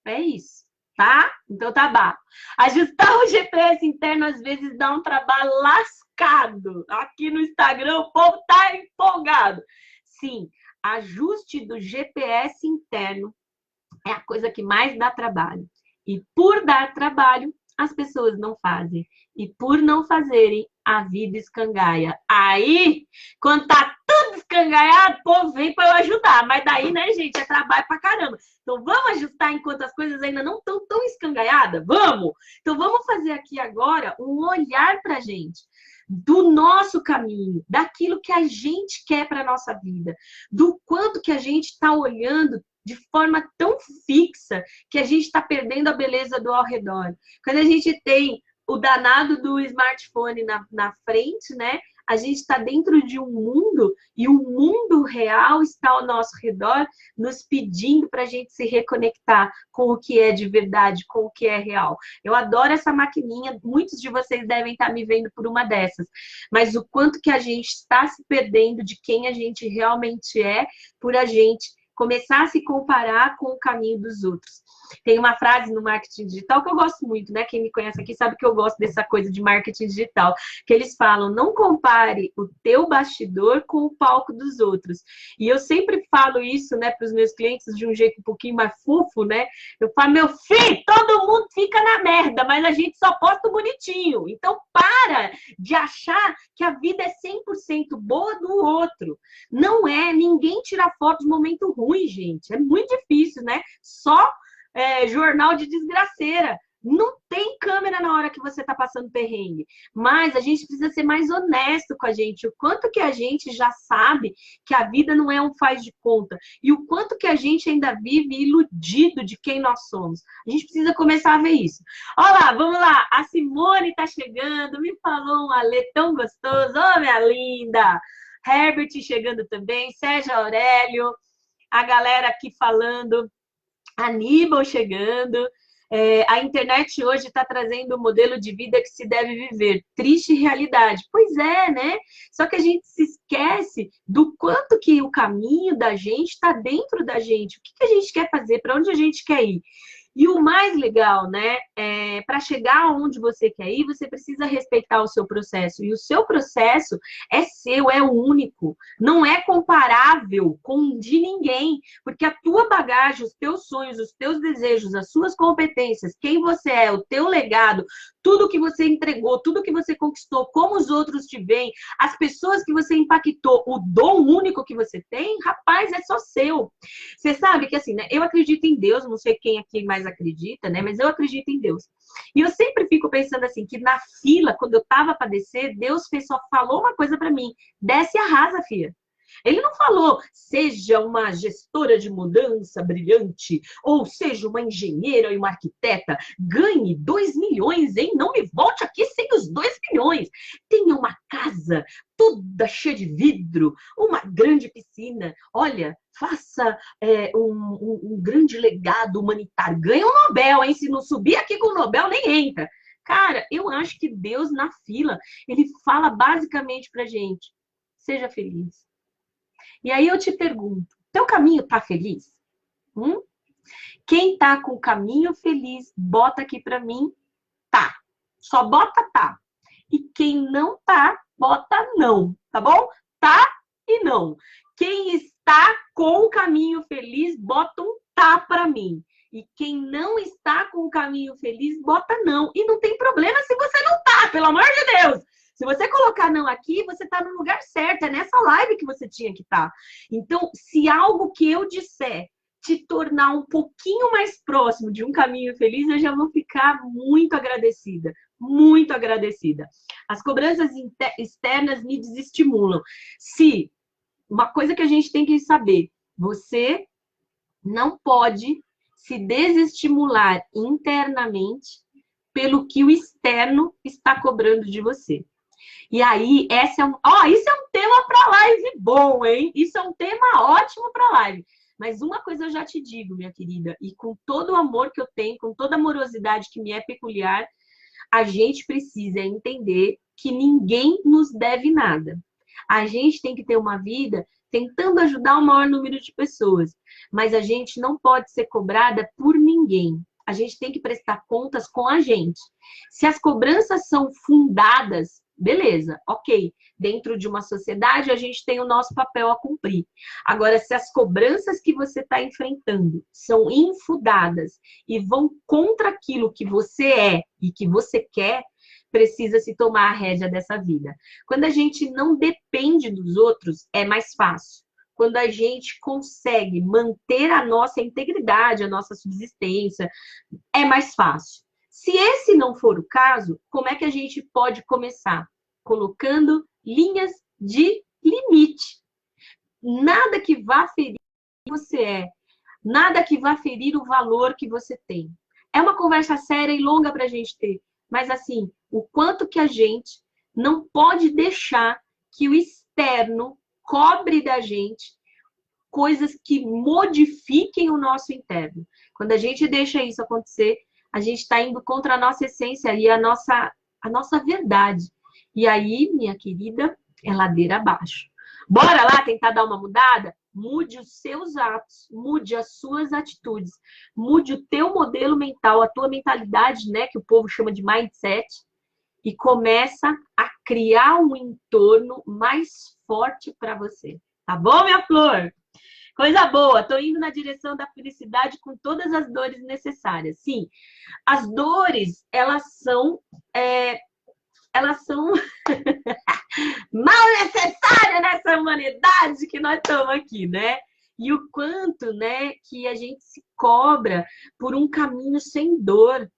É isso, tá? Então tá bom. Ajustar o GPS interno às vezes dá um trabalho lascado. Aqui no Instagram o povo tá empolgado. Sim, ajuste do GPS interno é a coisa que mais dá trabalho. E por dar trabalho, as pessoas não fazem. E por não fazerem, a vida escangalha. Aí, quando tá tudo escangalhado, o povo vem para eu ajudar. Mas daí, né, gente, é trabalho pra caramba. Então, vamos ajustar enquanto as coisas ainda não estão tão escangalhadas? Vamos! Então, vamos fazer aqui agora um olhar pra gente. do nosso caminho, daquilo que a gente quer para a nossa vida, do quanto que a gente está olhando de forma tão fixa que a gente está perdendo a beleza do ao redor. Quando a gente tem o danado do smartphone na frente, né? A gente está dentro de um mundo e o mundo real está ao nosso redor, nos pedindo para a gente se reconectar com o que é de verdade, com o que é real. Eu adoro essa maquininha, muitos de vocês devem estar me vendo por uma dessas, mas o quanto que a gente está se perdendo de quem a gente realmente é por a gente começar a se comparar com o caminho dos outros. Tem uma frase no marketing digital que eu gosto muito, né? Quem me conhece aqui sabe que eu gosto dessa coisa de marketing digital, que eles falam, não compare o teu bastidor com o palco dos outros. E eu sempre falo isso, né, para os meus clientes de um jeito um pouquinho mais fofo, né? Eu falo, meu filho, todo mundo fica na merda, mas a gente só posta bonitinho. Então, para de achar que a vida é 100% boa do outro. Não é, ninguém tira foto de momento ruim, gente. É muito difícil, né? Só jornal de desgraceira. Não tem câmera na hora que você está passando perrengue. Mas a gente precisa ser mais honesto com a gente. O quanto que a gente já sabe que a vida não é um faz de conta. E o quanto que a gente ainda vive iludido de quem nós somos. A gente precisa começar a ver isso. Olha lá, vamos lá. A Simone está chegando. Me falou um alê tão gostoso. Ô, minha linda. Herbert chegando também. Sérgio Aurélio. A galera aqui falando. Aníbal chegando. A internet hoje está trazendo um modelo de vida que se deve viver. Triste realidade. Pois é, né? Só que a gente se esquece do quanto que o caminho da gente está dentro da gente. O que a gente quer fazer? Para onde a gente quer ir? E o mais legal, né? Para chegar onde você quer ir, você precisa respeitar o seu processo. E o seu processo é seu, é único. Não é comparável com o de ninguém. Porque a tua bagagem, os teus sonhos, os teus desejos, as suas competências, quem você é, o teu legado, tudo que você entregou, tudo que você conquistou, como os outros te veem, as pessoas que você impactou, o dom único que você tem, rapaz, é só seu. Você sabe que assim, né? Eu acredito em Deus, não sei quem aqui mais acredita, né? Mas eu acredito em Deus. E eu sempre fico pensando assim, que na fila, quando eu tava para descer, Deus só falou uma coisa para mim: desce e arrasa, filha. Ele não falou, seja uma gestora de mudança brilhante, ou seja uma engenheira e uma arquiteta, ganhe 2 milhões, hein? Não me volte aqui sem os 2 milhões. Tenha uma casa toda cheia de vidro, uma grande piscina. Olha, faça um grande legado humanitário. Ganha um Nobel, hein? Se não subir aqui com o Nobel, nem entra. Cara, eu acho que Deus na fila, ele fala basicamente pra gente, seja feliz. E aí eu te pergunto, teu caminho tá feliz? Quem tá com o caminho feliz, bota aqui para mim, tá. Só bota tá. E quem não tá, bota não, tá bom? Tá e não. Quem está com o caminho feliz, bota um tá para mim. E quem não está com o caminho feliz, bota não. E não tem problema se você não tá, pelo amor de Deus. Se você colocar não aqui, você está no lugar certo. É nessa live que você tinha que estar. Então, se algo que eu disser te tornar um pouquinho mais próximo de um caminho feliz, eu já vou ficar muito agradecida. Muito agradecida. As cobranças externas me desestimulam. Se, uma coisa que a gente tem que saber, você não pode se desestimular internamente pelo que o externo está cobrando de você. E aí, isso é um tema para live bom, hein? Isso é um tema ótimo para live. Mas uma coisa eu já te digo, minha querida, e com todo o amor que eu tenho, com toda a amorosidade que me é peculiar, a gente precisa entender que ninguém nos deve nada. A gente tem que ter uma vida tentando ajudar o maior número de pessoas, mas a gente não pode ser cobrada por ninguém. A gente tem que prestar contas com a gente. Se as cobranças são fundadas, beleza, ok. Dentro de uma sociedade, a gente tem o nosso papel a cumprir. Agora, se as cobranças que você está enfrentando são infundadas e vão contra aquilo que você é e que você quer, precisa se tomar a rédea dessa vida. Quando a gente não depende dos outros, é mais fácil. Quando a gente consegue manter a nossa integridade, a nossa subsistência, é mais fácil. Se esse não for o caso, como é que a gente pode começar? colocando linhas de limite. Nada que vá ferir quem você é. Nada que vá ferir o valor que você tem. É uma conversa séria e longa para a gente ter. Mas, assim, o quanto que a gente não pode deixar que o externo cobre da gente coisas que modifiquem o nosso interno. Quando a gente deixa isso acontecer, a gente está indo contra a nossa essência e a nossa verdade. E aí, minha querida, é ladeira abaixo. Bora lá tentar dar uma mudada? Mude os seus atos, mude as suas atitudes, mude o teu modelo mental, a tua mentalidade, né, que o povo chama de mindset, e começa a criar um entorno mais forte para você. Tá bom, minha flor? Coisa boa, tô indo na direção da felicidade com todas as dores necessárias. Sim, as dores, elas são mal necessárias nessa humanidade que nós estamos aqui, né? E o quanto, né, que a gente se cobra por um caminho sem dor.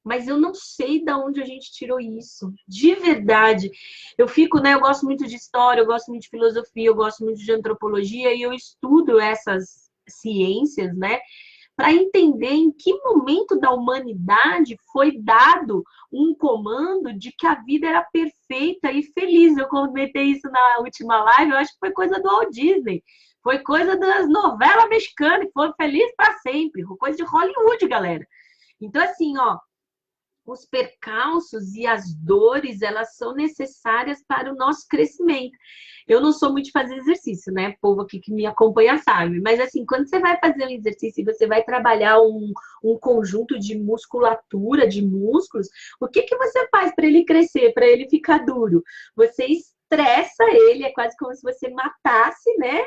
Mas eu não sei de onde a gente tirou isso. De verdade. Eu fico, né? Eu gosto muito de história, eu gosto muito de filosofia, eu gosto muito de antropologia e eu estudo essas ciências, né? Para entender em que momento da humanidade foi dado um comando de que a vida era perfeita e feliz. Eu comentei isso na última live, eu acho que foi coisa do Walt Disney. Foi coisa das novelas mexicanas, que foram felizes para sempre. Foi coisa de Hollywood, galera. Então, assim, ó, os percalços e as dores, elas são necessárias para o nosso crescimento. Eu não sou muito de fazer exercício, né? O povo aqui que me acompanha sabe. Mas, assim, quando você vai fazer um exercício e você vai trabalhar um conjunto de musculatura, de músculos, o que você faz para ele crescer, para ele ficar duro? Você estressa ele, é quase como se você matasse, né,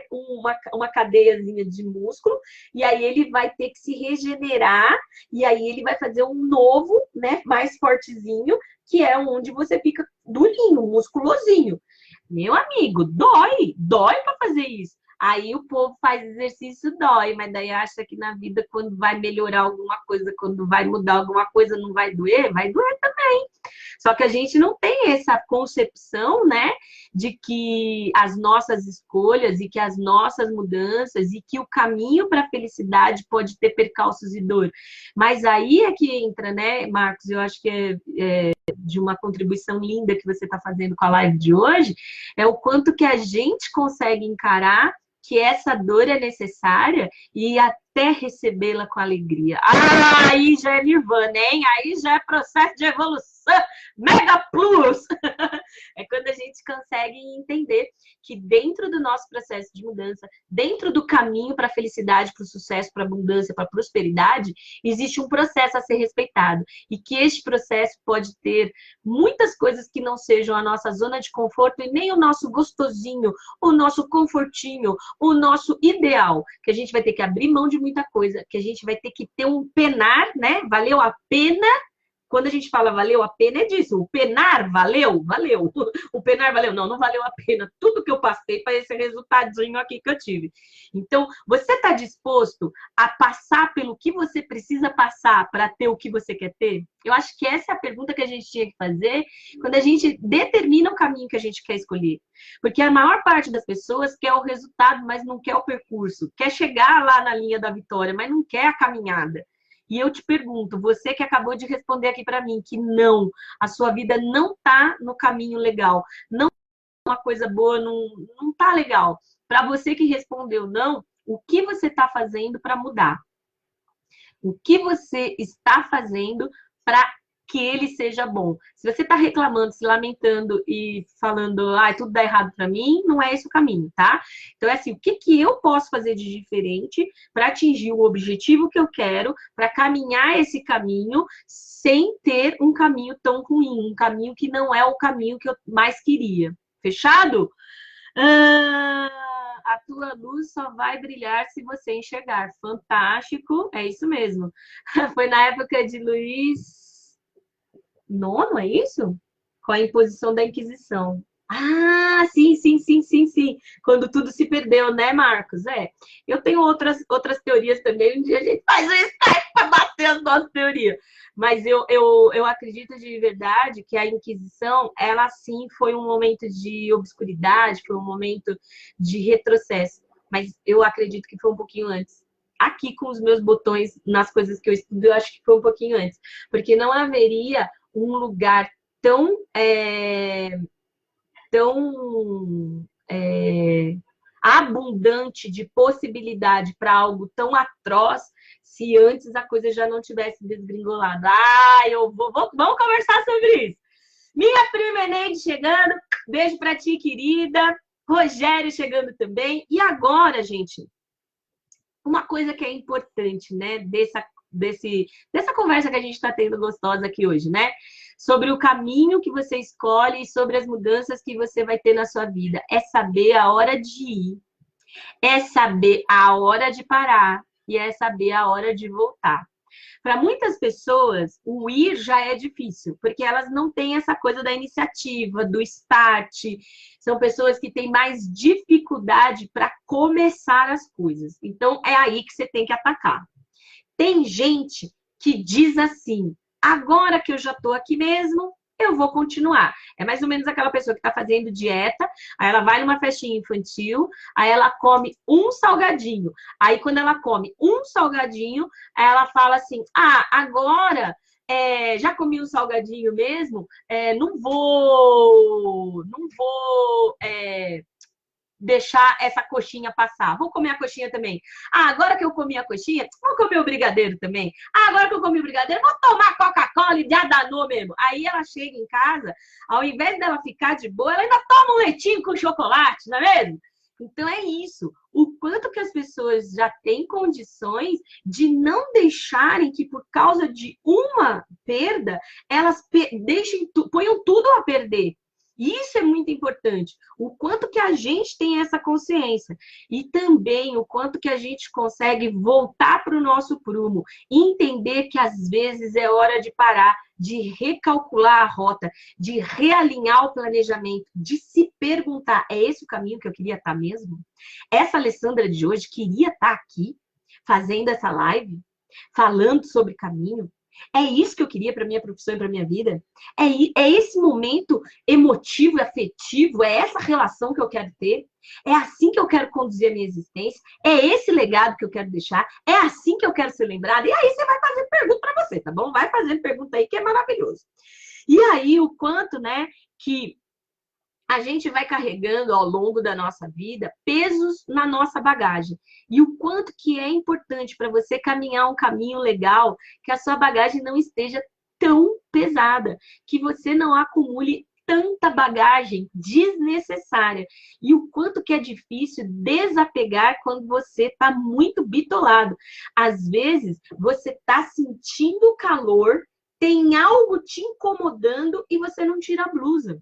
uma cadeiazinha de músculo, e aí ele vai ter que se regenerar, e aí ele vai fazer um novo, né, mais fortezinho, que é onde você fica durinho, musculosinho. Meu amigo, dói para fazer isso. Aí o povo faz exercício, dói, mas daí acha que na vida, quando vai melhorar alguma coisa, quando vai mudar alguma coisa, não vai doer? Vai doer também. Só que a gente não tem essa concepção, né, de que as nossas escolhas e que as nossas mudanças e que o caminho para a felicidade pode ter percalços e dor. Mas aí é que entra, né, Marcos? Eu acho que é de uma contribuição linda que você está fazendo com a live de hoje, é o quanto que a gente consegue encarar que essa dor é necessária e até recebê-la com alegria. Ah, aí já é nirvana, hein? Aí já é processo de evolução. Mega Plus! É quando a gente consegue entender que dentro do nosso processo de mudança, dentro do caminho para a felicidade, para o sucesso, para a abundância, para a prosperidade, existe um processo a ser respeitado. E que este processo pode ter muitas coisas que não sejam a nossa zona de conforto e nem o nosso gostosinho, o nosso confortinho, o nosso ideal. Que a gente vai ter que abrir mão de muita coisa, que a gente vai ter que ter um penar, né? Valeu a pena. Quando a gente fala valeu a pena, é disso. O penar valeu? Valeu. O penar valeu? Não, não valeu a pena. Tudo que eu passei para esse resultadinho aqui que eu tive. Então, você está disposto a passar pelo que você precisa passar para ter o que você quer ter? Eu acho que essa é a pergunta que a gente tinha que fazer quando a gente determina o caminho que a gente quer escolher. Porque a maior parte das pessoas quer o resultado, mas não quer o percurso. Quer chegar lá na linha da vitória, mas não quer a caminhada. E eu te pergunto, você que acabou de responder aqui para mim que não, a sua vida não está no caminho legal, não é uma coisa boa, não está legal. Para você que respondeu não, o que você está fazendo para mudar? O que você está fazendo para que ele seja bom? Se você está reclamando, se lamentando e falando, tudo dá errado para mim, não é esse o caminho, tá? Então, é assim, o que eu posso fazer de diferente para atingir o objetivo que eu quero, para caminhar esse caminho sem ter um caminho tão ruim, um caminho que não é o caminho que eu mais queria. Fechado? A tua luz só vai brilhar se você enxergar. Fantástico, é isso mesmo. Foi na época de Luís IX, é isso? Com a imposição da Inquisição. Ah, sim, sim, sim, sim, sim. Quando tudo se perdeu, né, Marcos? Eu tenho outras teorias também. Um dia a gente faz um Skype para bater as nossas teorias. Mas eu acredito de verdade que a Inquisição, ela sim foi um momento de obscuridade, foi um momento de retrocesso. Mas eu acredito que foi um pouquinho antes. Aqui com os meus botões nas coisas que eu estudo, eu acho que foi um pouquinho antes. Porque não haveria um lugar tão, tão abundante de possibilidade para algo tão atroz se antes a coisa já não tivesse desgringolado. Vamos conversar sobre isso. Minha prima Eneide chegando, beijo para ti, querida. Rogério chegando também. E agora, gente, uma coisa que é importante, né, dessa conversa que a gente está tendo gostosa aqui hoje, né? Sobre o caminho que você escolhe e sobre as mudanças que você vai ter na sua vida. É saber a hora de ir, é saber a hora de parar e é saber a hora de voltar. Para muitas pessoas, o ir já é difícil, porque elas não têm essa coisa da iniciativa, do start. São pessoas que têm mais dificuldade para começar as coisas. Então, é aí que você tem que atacar. Tem gente que diz assim, agora que eu já estou aqui mesmo, eu vou continuar. É mais ou menos aquela pessoa que está fazendo dieta, aí ela vai numa festinha infantil, aí ela come um salgadinho. Aí quando ela come um salgadinho, ela fala assim, agora já comi um salgadinho mesmo, não vou deixar essa coxinha passar. Vou comer a coxinha também. Agora que eu comi a coxinha, vou comer o brigadeiro também. Agora que eu comi o brigadeiro, vou tomar Coca-Cola e já danou mesmo. Aí ela chega em casa, ao invés dela ficar de boa, ela ainda toma um leitinho com chocolate, não é mesmo? Então é isso. O quanto que as pessoas já têm condições de não deixarem que, por causa de uma perda, elas ponham tudo a perder. Isso é muito importante. O quanto que a gente tem essa consciência. E também o quanto que a gente consegue voltar para o nosso prumo. Entender que às vezes é hora de parar, de recalcular a rota, de realinhar o planejamento, de se perguntar, é esse o caminho que eu queria estar mesmo? Essa Alessandra de hoje queria estar aqui, fazendo essa live, falando sobre caminho? É isso que eu queria para minha profissão e para minha vida? É esse momento emotivo e afetivo? É essa relação que eu quero ter? É assim que eu quero conduzir a minha existência? É esse legado que eu quero deixar? É assim que eu quero ser lembrada? E aí você vai fazer pergunta para você, tá bom? Vai fazendo pergunta aí que é maravilhoso. E aí o quanto, né, que a gente vai carregando ao longo da nossa vida pesos na nossa bagagem. E o quanto que é importante para você caminhar um caminho legal, que a sua bagagem não esteja tão pesada, que você não acumule tanta bagagem desnecessária. E o quanto que é difícil desapegar quando você está muito bitolado. Às vezes, você está sentindo calor, tem algo te incomodando e você não tira a blusa.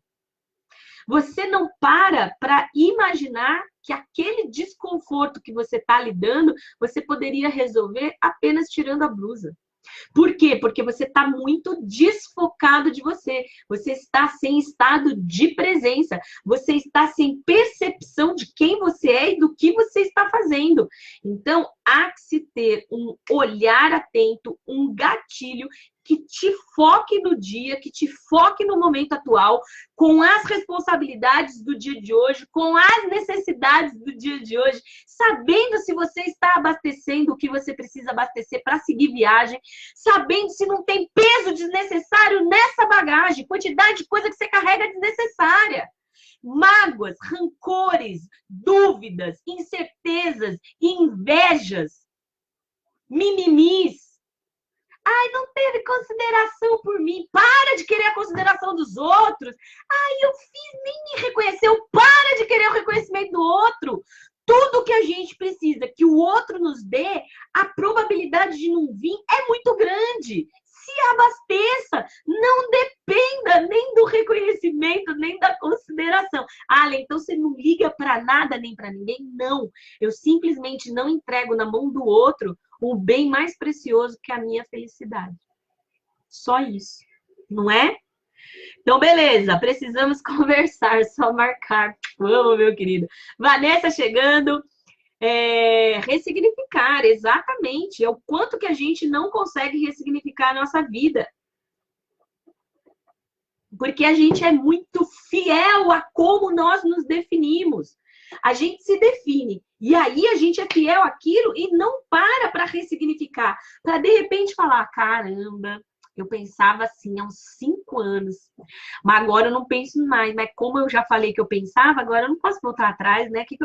Você não para imaginar que aquele desconforto que você está lidando, você poderia resolver apenas tirando a blusa. Por quê? Porque você está muito desfocado de você. Você está sem estado de presença. Você está sem percepção de quem você é e do que você está fazendo. Então, há que se ter um olhar atento, um gatilho que te foque no dia, que te foque no momento atual, com as responsabilidades do dia de hoje, com as necessidades do dia de hoje, sabendo se você está abastecendo o que você precisa abastecer para seguir viagem, sabendo se não tem peso desnecessário nessa bagagem, quantidade de coisa que você carrega desnecessária. Mágoas, rancores, dúvidas, incertezas, invejas, mimimis. Ai, não teve consideração por mim. Para de querer a consideração dos outros. Ai, eu fiz, nem me reconheceu. Para de querer o reconhecimento do outro. Tudo que a gente precisa que o outro nos dê, a probabilidade de não vir é muito grande. Se abasteça. Não dependa nem do reconhecimento, nem da consideração. Então você não liga para nada nem para ninguém? Não. Eu simplesmente não entrego na mão do outro o bem mais precioso que a minha felicidade. Só isso, não é? Então, beleza, precisamos conversar, só marcar. Vamos, meu querido. Vanessa chegando. ressignificar, exatamente. É o quanto que a gente não consegue ressignificar a nossa vida. Porque a gente é muito fiel a como nós nos definimos. A gente se define. E aí a gente é fiel àquilo e não para ressignificar. Para de repente falar, caramba, eu pensava assim há uns 5 anos. Mas agora eu não penso mais. Mas como eu já falei que eu pensava, agora eu não posso voltar atrás, né? Que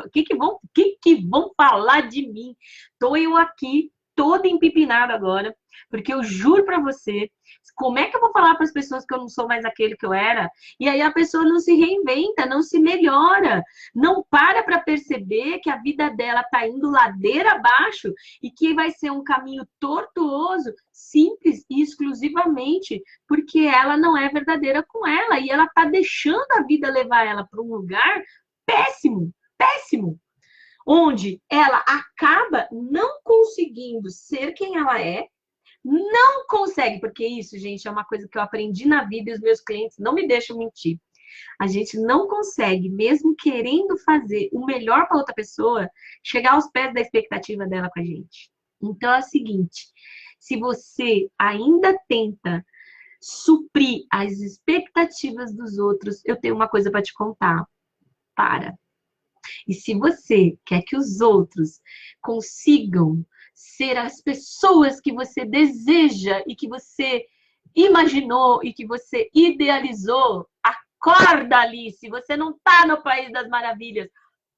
vão falar de mim? Tô eu aqui, toda empipinada agora. Porque eu juro para você, como é que eu vou falar para as pessoas que eu não sou mais aquele que eu era? E aí a pessoa não se reinventa, não se melhora, não para perceber que a vida dela está indo ladeira abaixo e que vai ser um caminho tortuoso, simples e exclusivamente porque ela não é verdadeira com ela e ela está deixando a vida levar ela para um lugar péssimo, péssimo, onde ela acaba não conseguindo ser quem ela é. Não consegue, porque isso, gente, é uma coisa que eu aprendi na vida e os meus clientes não me deixam mentir. A gente não consegue, mesmo querendo fazer o melhor para outra pessoa, chegar aos pés da expectativa dela com a gente. Então é o seguinte, se você ainda tenta suprir as expectativas dos outros, eu tenho uma coisa para te contar. Para. E se você quer que os outros consigam ser as pessoas que você deseja e que você imaginou e que você idealizou, acorda, Alice, você não está no País das Maravilhas.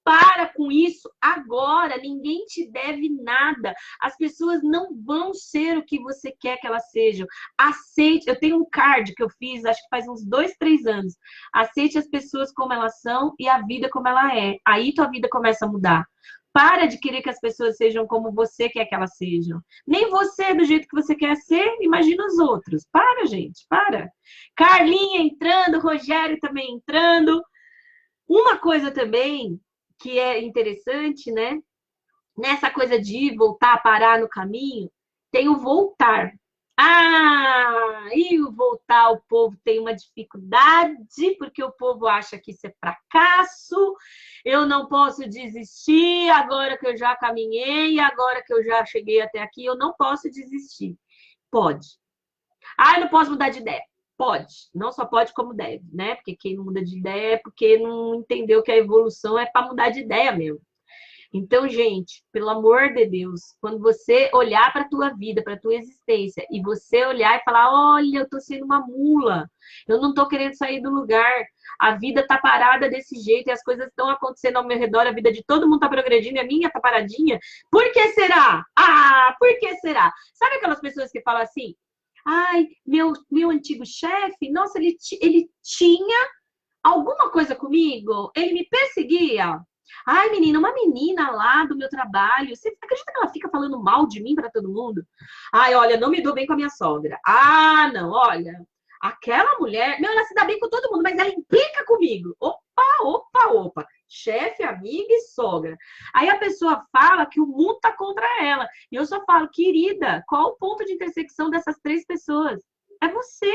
Para com isso agora, ninguém te deve nada. As pessoas não vão ser o que você quer que elas sejam. Aceite, eu tenho um card que eu fiz, acho que faz uns 2, 3 anos. Aceite as pessoas como elas são e a vida como ela é. Aí tua vida começa a mudar. Para de querer que as pessoas sejam como você quer que elas sejam. Nem você do jeito que você quer ser, imagina os outros. Para, gente, para. Carlinha entrando, Rogério também entrando. Uma coisa também que é interessante, né? Nessa coisa de voltar a parar no caminho, tem o voltar. Ah, e o voltar, o povo tem uma dificuldade, porque o povo acha que isso é fracasso, eu não posso desistir, agora que eu já caminhei, agora que eu já cheguei até aqui, eu não posso desistir. Pode. Ah, eu não posso mudar de ideia. Pode. Não só pode, como deve, né? Porque quem não muda de ideia é porque não entendeu que a evolução é para mudar de ideia mesmo. Então, gente, pelo amor de Deus, quando você olhar para a tua vida, para a tua existência, e você olhar e falar, olha, eu estou sendo uma mula, eu não estou querendo sair do lugar, a vida está parada desse jeito, e as coisas estão acontecendo ao meu redor, a vida de todo mundo está progredindo, e a minha está paradinha, por que será? Ah, por que será? Sabe aquelas pessoas que falam assim, ai, meu antigo chefe, nossa, ele tinha alguma coisa comigo? Ele me perseguia? Ai, menina, uma menina lá do meu trabalho, você acredita que ela fica falando mal de mim para todo mundo? Ai, olha, não me dou bem com a minha sogra. Ah, não, olha, aquela mulher, meu, ela se dá bem com todo mundo, mas ela implica comigo. Opa, opa, opa. Chefe, amiga e sogra. Aí a pessoa fala que o mundo tá contra ela. E eu só falo, querida, qual o ponto de intersecção dessas 3 pessoas? É você.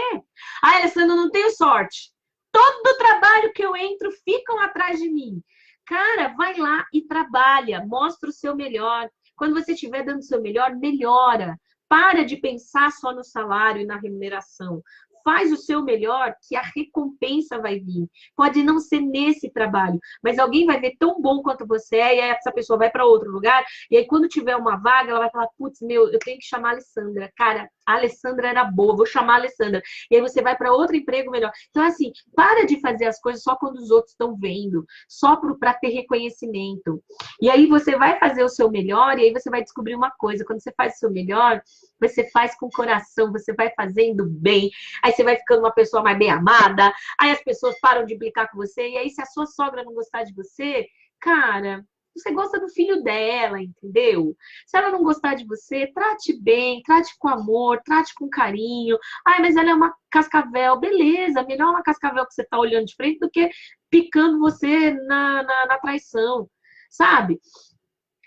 Ah, Alessandra, eu não tenho sorte. Todo trabalho que eu entro ficam atrás de mim. Cara, vai lá e trabalha, mostra o seu melhor. Quando você estiver dando o seu melhor, melhora. Para de pensar só no salário e na remuneração. Faz o seu melhor que a recompensa vai vir. Pode não ser nesse trabalho, mas alguém vai ver tão bom quanto você é, e aí essa pessoa vai para outro lugar, e aí quando tiver uma vaga, ela vai falar, putz, meu, eu tenho que chamar a Alessandra. Cara, a Alessandra era boa, vou chamar a Alessandra. E aí você vai para outro emprego melhor. Então, assim, para de fazer as coisas só quando os outros estão vendo, só para ter reconhecimento. E aí você vai fazer o seu melhor, e aí você vai descobrir uma coisa, quando você faz o seu melhor, você faz com o coração, você vai fazendo bem, aí você vai ficando uma pessoa mais bem amada, aí as pessoas param de implicar com você, e aí se a sua sogra não gostar de você, cara, você gosta do filho dela, entendeu? Se ela não gostar de você, trate bem, trate com amor, trate com carinho. Ai, mas ela é uma cascavel. Beleza, melhor uma cascavel que você tá olhando de frente do que picando você na traição, sabe?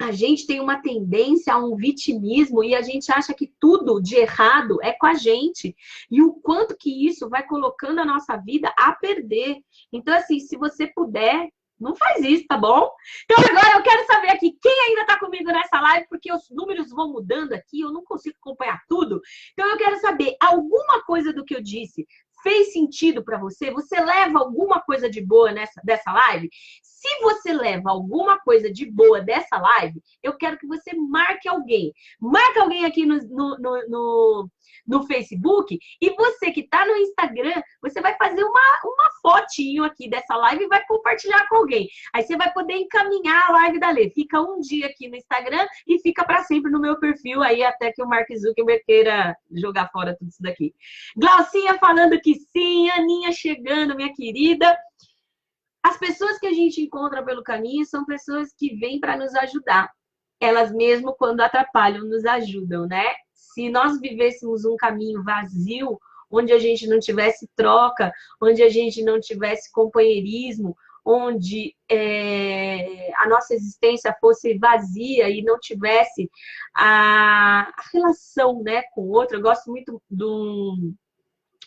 A gente tem uma tendência a um vitimismo e a gente acha que tudo de errado é com a gente. E o quanto que isso vai colocando a nossa vida a perder. Então, assim, se você puder, não faz isso, tá bom? Então, agora eu quero saber aqui, quem ainda tá live, porque os números vão mudando aqui, eu não consigo acompanhar tudo. Então, eu quero saber, alguma coisa do que eu disse fez sentido para você? Você leva alguma coisa de boa dessa live? Se você leva alguma coisa de boa dessa live, eu quero que você marque alguém. Marque alguém aqui no Facebook, e você que está no Instagram, você vai fazer uma fotinho aqui dessa live e vai compartilhar com alguém. Aí você vai poder encaminhar a live da Lê. Fica um dia aqui no Instagram e fica para sempre no meu perfil aí, até que o Mark Zuckerberg queira jogar fora tudo isso daqui. Glaucinha falando que sim, Aninha chegando, minha querida. As pessoas que a gente encontra pelo caminho são pessoas que vêm para nos ajudar. Elas mesmo, quando atrapalham, nos ajudam, né? Se nós vivêssemos um caminho vazio, onde a gente não tivesse troca, onde a gente não tivesse companheirismo, onde a nossa existência fosse vazia e não tivesse a relação, né, com o outro. Eu gosto muito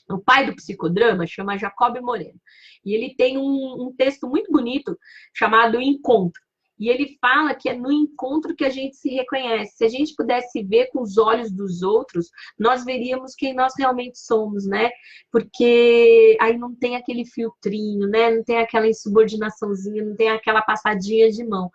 o pai do psicodrama, chama Jacob Moreno. E ele tem um texto muito bonito chamado Encontro. E ele fala que é no encontro que a gente se reconhece. Se a gente pudesse ver com os olhos dos outros, nós veríamos quem nós realmente somos, né? Porque aí não tem aquele filtrinho, né? Não tem aquela insubordinaçãozinha, não tem aquela passadinha de mão.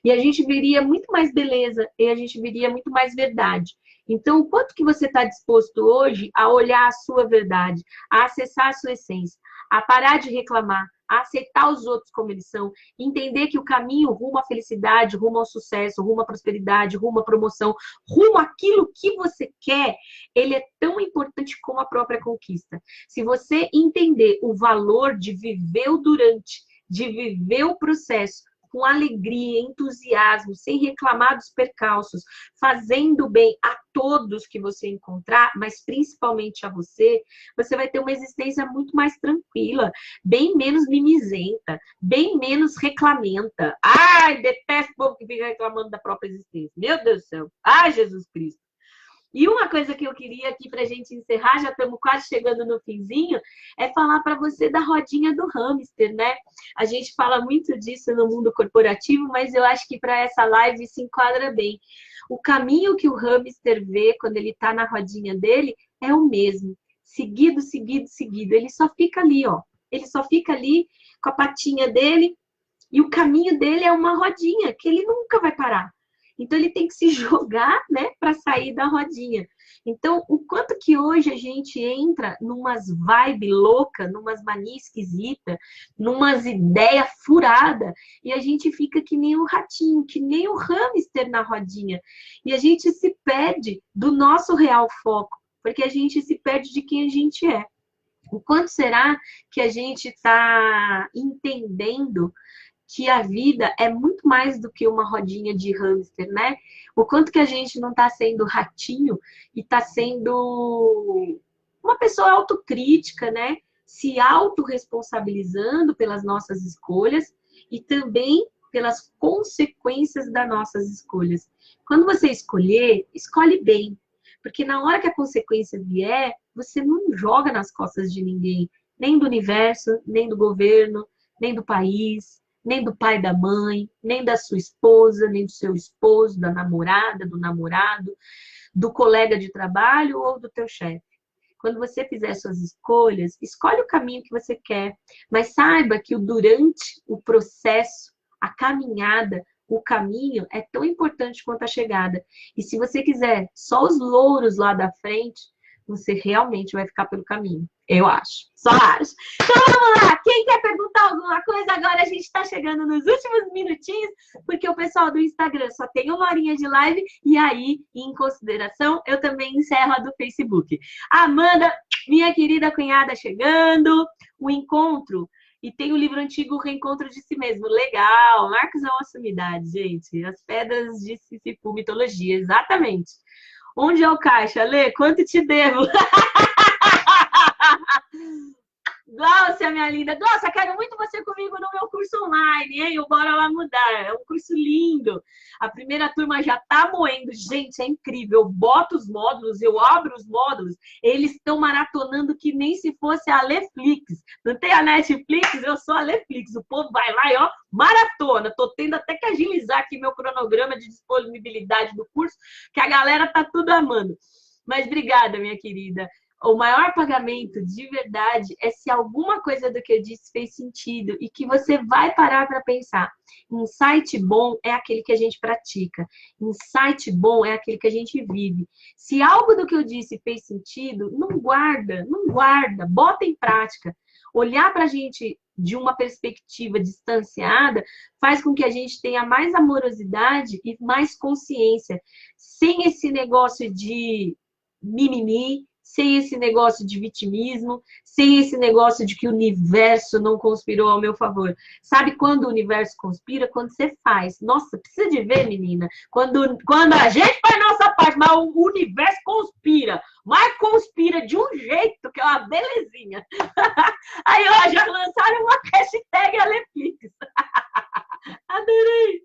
E a gente veria muito mais beleza, e a gente veria muito mais verdade. Então, o quanto que você está disposto hoje a olhar a sua verdade, a acessar a sua essência, a parar de reclamar, a aceitar os outros como eles são, entender que o caminho rumo à felicidade, rumo ao sucesso, rumo à prosperidade, rumo à promoção, rumo àquilo que você quer, ele é tão importante como a própria conquista. Se você entender o valor de viver o durante, de viver o processo, com alegria, entusiasmo, sem reclamar dos percalços, fazendo bem a todos que você encontrar, mas principalmente a você, você vai ter uma existência muito mais tranquila, bem menos mimizenta, bem menos reclamenta. Ai, detesto o povo que fica reclamando da própria existência. Meu Deus do céu. Ai, Jesus Cristo. E uma coisa que eu queria aqui para a gente encerrar, já estamos quase chegando no finzinho, é falar para você da rodinha do hamster, né? A gente fala muito disso no mundo corporativo, mas eu acho que para essa live se enquadra bem. O caminho que o hamster vê quando ele está na rodinha dele é o mesmo. Seguido, seguido, seguido. Ele só fica ali, ó. Ele só fica ali com a patinha dele e o caminho dele é uma rodinha que ele nunca vai parar. Então, ele tem que se jogar, né, para sair da rodinha. Então, o quanto que hoje a gente entra numas vibe louca, numas mania esquisita, numas ideias furada, e a gente fica que nem o ratinho, que nem o hamster na rodinha. E a gente se perde do nosso real foco, porque a gente se perde de quem a gente é. O quanto será que a gente está entendendo que a vida é muito mais do que uma rodinha de hamster, né? O quanto que a gente não está sendo ratinho e está sendo uma pessoa autocrítica, né? Se autorresponsabilizando pelas nossas escolhas e também pelas consequências das nossas escolhas. Quando você escolher, escolhe bem. Porque na hora que a consequência vier, você não joga nas costas de ninguém. Nem do universo, nem do governo, nem do país, nem do pai, da mãe, nem da sua esposa, nem do seu esposo, da namorada, do namorado, do colega de trabalho ou do teu chefe. Quando você fizer suas escolhas, escolhe o caminho que você quer, mas saiba que durante o processo, a caminhada, o caminho é tão importante quanto a chegada. E se você quiser só os louros lá da frente, você realmente vai ficar pelo caminho. Eu acho. Só acho. Então vamos lá. Quem quer perguntar alguma coisa? Agora a gente está chegando nos últimos minutinhos, porque o pessoal do Instagram só tem 1 horinha de live. E aí, em consideração, eu também encerro a do Facebook. Amanda, minha querida cunhada, chegando. O encontro. E tem o livro antigo, O Reencontro de Si Mesmo. Legal. Marcos é uma sumidade, gente. As pedras de Sísifo, mitologia. Exatamente. Onde é o caixa? Lê, quanto te devo? Glaucia, minha linda. Glaucia, quero muito você comigo no meu curso online, hein? O Bora Lá Mudar. É um curso lindo. A primeira turma já tá moendo. Gente, é incrível. Eu boto os módulos, eu abro os módulos. Eles estão maratonando que nem se fosse a Netflix. Não tem a Netflix? Eu sou a Netflix. O povo vai lá e, ó, maratona. Tô tendo até que agilizar aqui meu cronograma de disponibilidade do curso, que a galera tá tudo amando. Mas obrigada, minha querida. O maior pagamento de verdade é se alguma coisa do que eu disse fez sentido e que você vai parar para pensar. Insight bom é aquele que a gente pratica. Insight bom é aquele que a gente vive. Se algo do que eu disse fez sentido, não guarda, não guarda, bota em prática. Olhar para a gente de uma perspectiva distanciada faz com que a gente tenha mais amorosidade e mais consciência. Sem esse negócio de mimimi, sem esse negócio de vitimismo, sem esse negócio de que o universo não conspirou ao meu favor. Sabe quando o universo conspira? Quando você faz. Nossa, precisa de ver, menina. Quando a gente faz nossa parte, mas o universo conspira. Mas conspira de um jeito que é uma belezinha. Aí, ó, já lançaram uma hashtag Alepix. Adorei.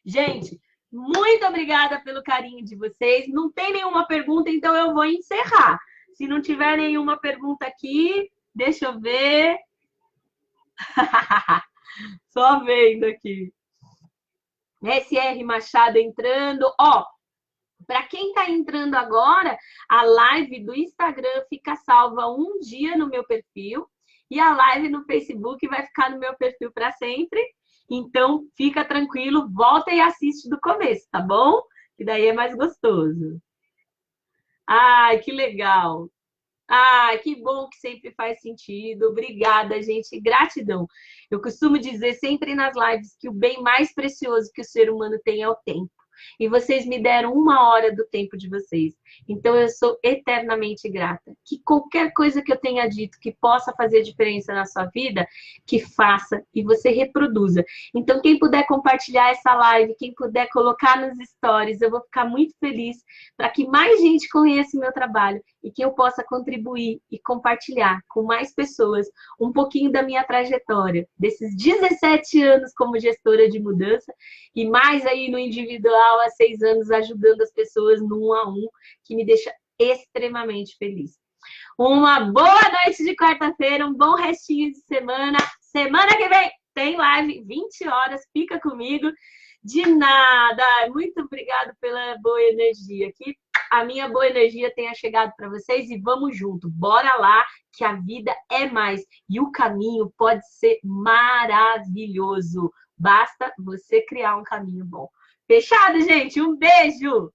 Gente, muito obrigada pelo carinho de vocês. Não tem nenhuma pergunta, então eu vou encerrar. Se não tiver nenhuma pergunta aqui, deixa eu ver. Só vendo aqui. SR Machado entrando. Ó, para quem está entrando agora, a live do Instagram fica salva um dia no meu perfil e a live no Facebook vai ficar no meu perfil para sempre. Então, fica tranquilo, volta e assiste do começo, tá bom? Que daí é mais gostoso. Ai, que legal. Ah, que bom que sempre faz sentido. Obrigada, gente. Gratidão. Eu costumo dizer sempre nas lives que o bem mais precioso que o ser humano tem é o tempo. E vocês me deram 1 hora do tempo de vocês. Então eu sou eternamente grata. Que qualquer coisa que eu tenha dito que possa fazer diferença na sua vida, que faça e você reproduza. Então quem puder compartilhar essa live, quem puder colocar nos stories, eu vou ficar muito feliz para que mais gente conheça o meu trabalho e que eu possa contribuir e compartilhar com mais pessoas um pouquinho da minha trajetória, desses 17 anos como gestora de mudança e mais aí no individual há 6 anos ajudando as pessoas no 1 a 1, que me deixa extremamente feliz. Uma boa noite de quarta-feira, um bom restinho de semana. Semana que vem tem live, 20 horas, fica comigo. De nada, muito obrigado pela boa energia. Que a minha boa energia tenha chegado para vocês e vamos junto. Bora lá, que a vida é mais e o caminho pode ser maravilhoso. Basta você criar um caminho bom. Fechado, gente? Um beijo!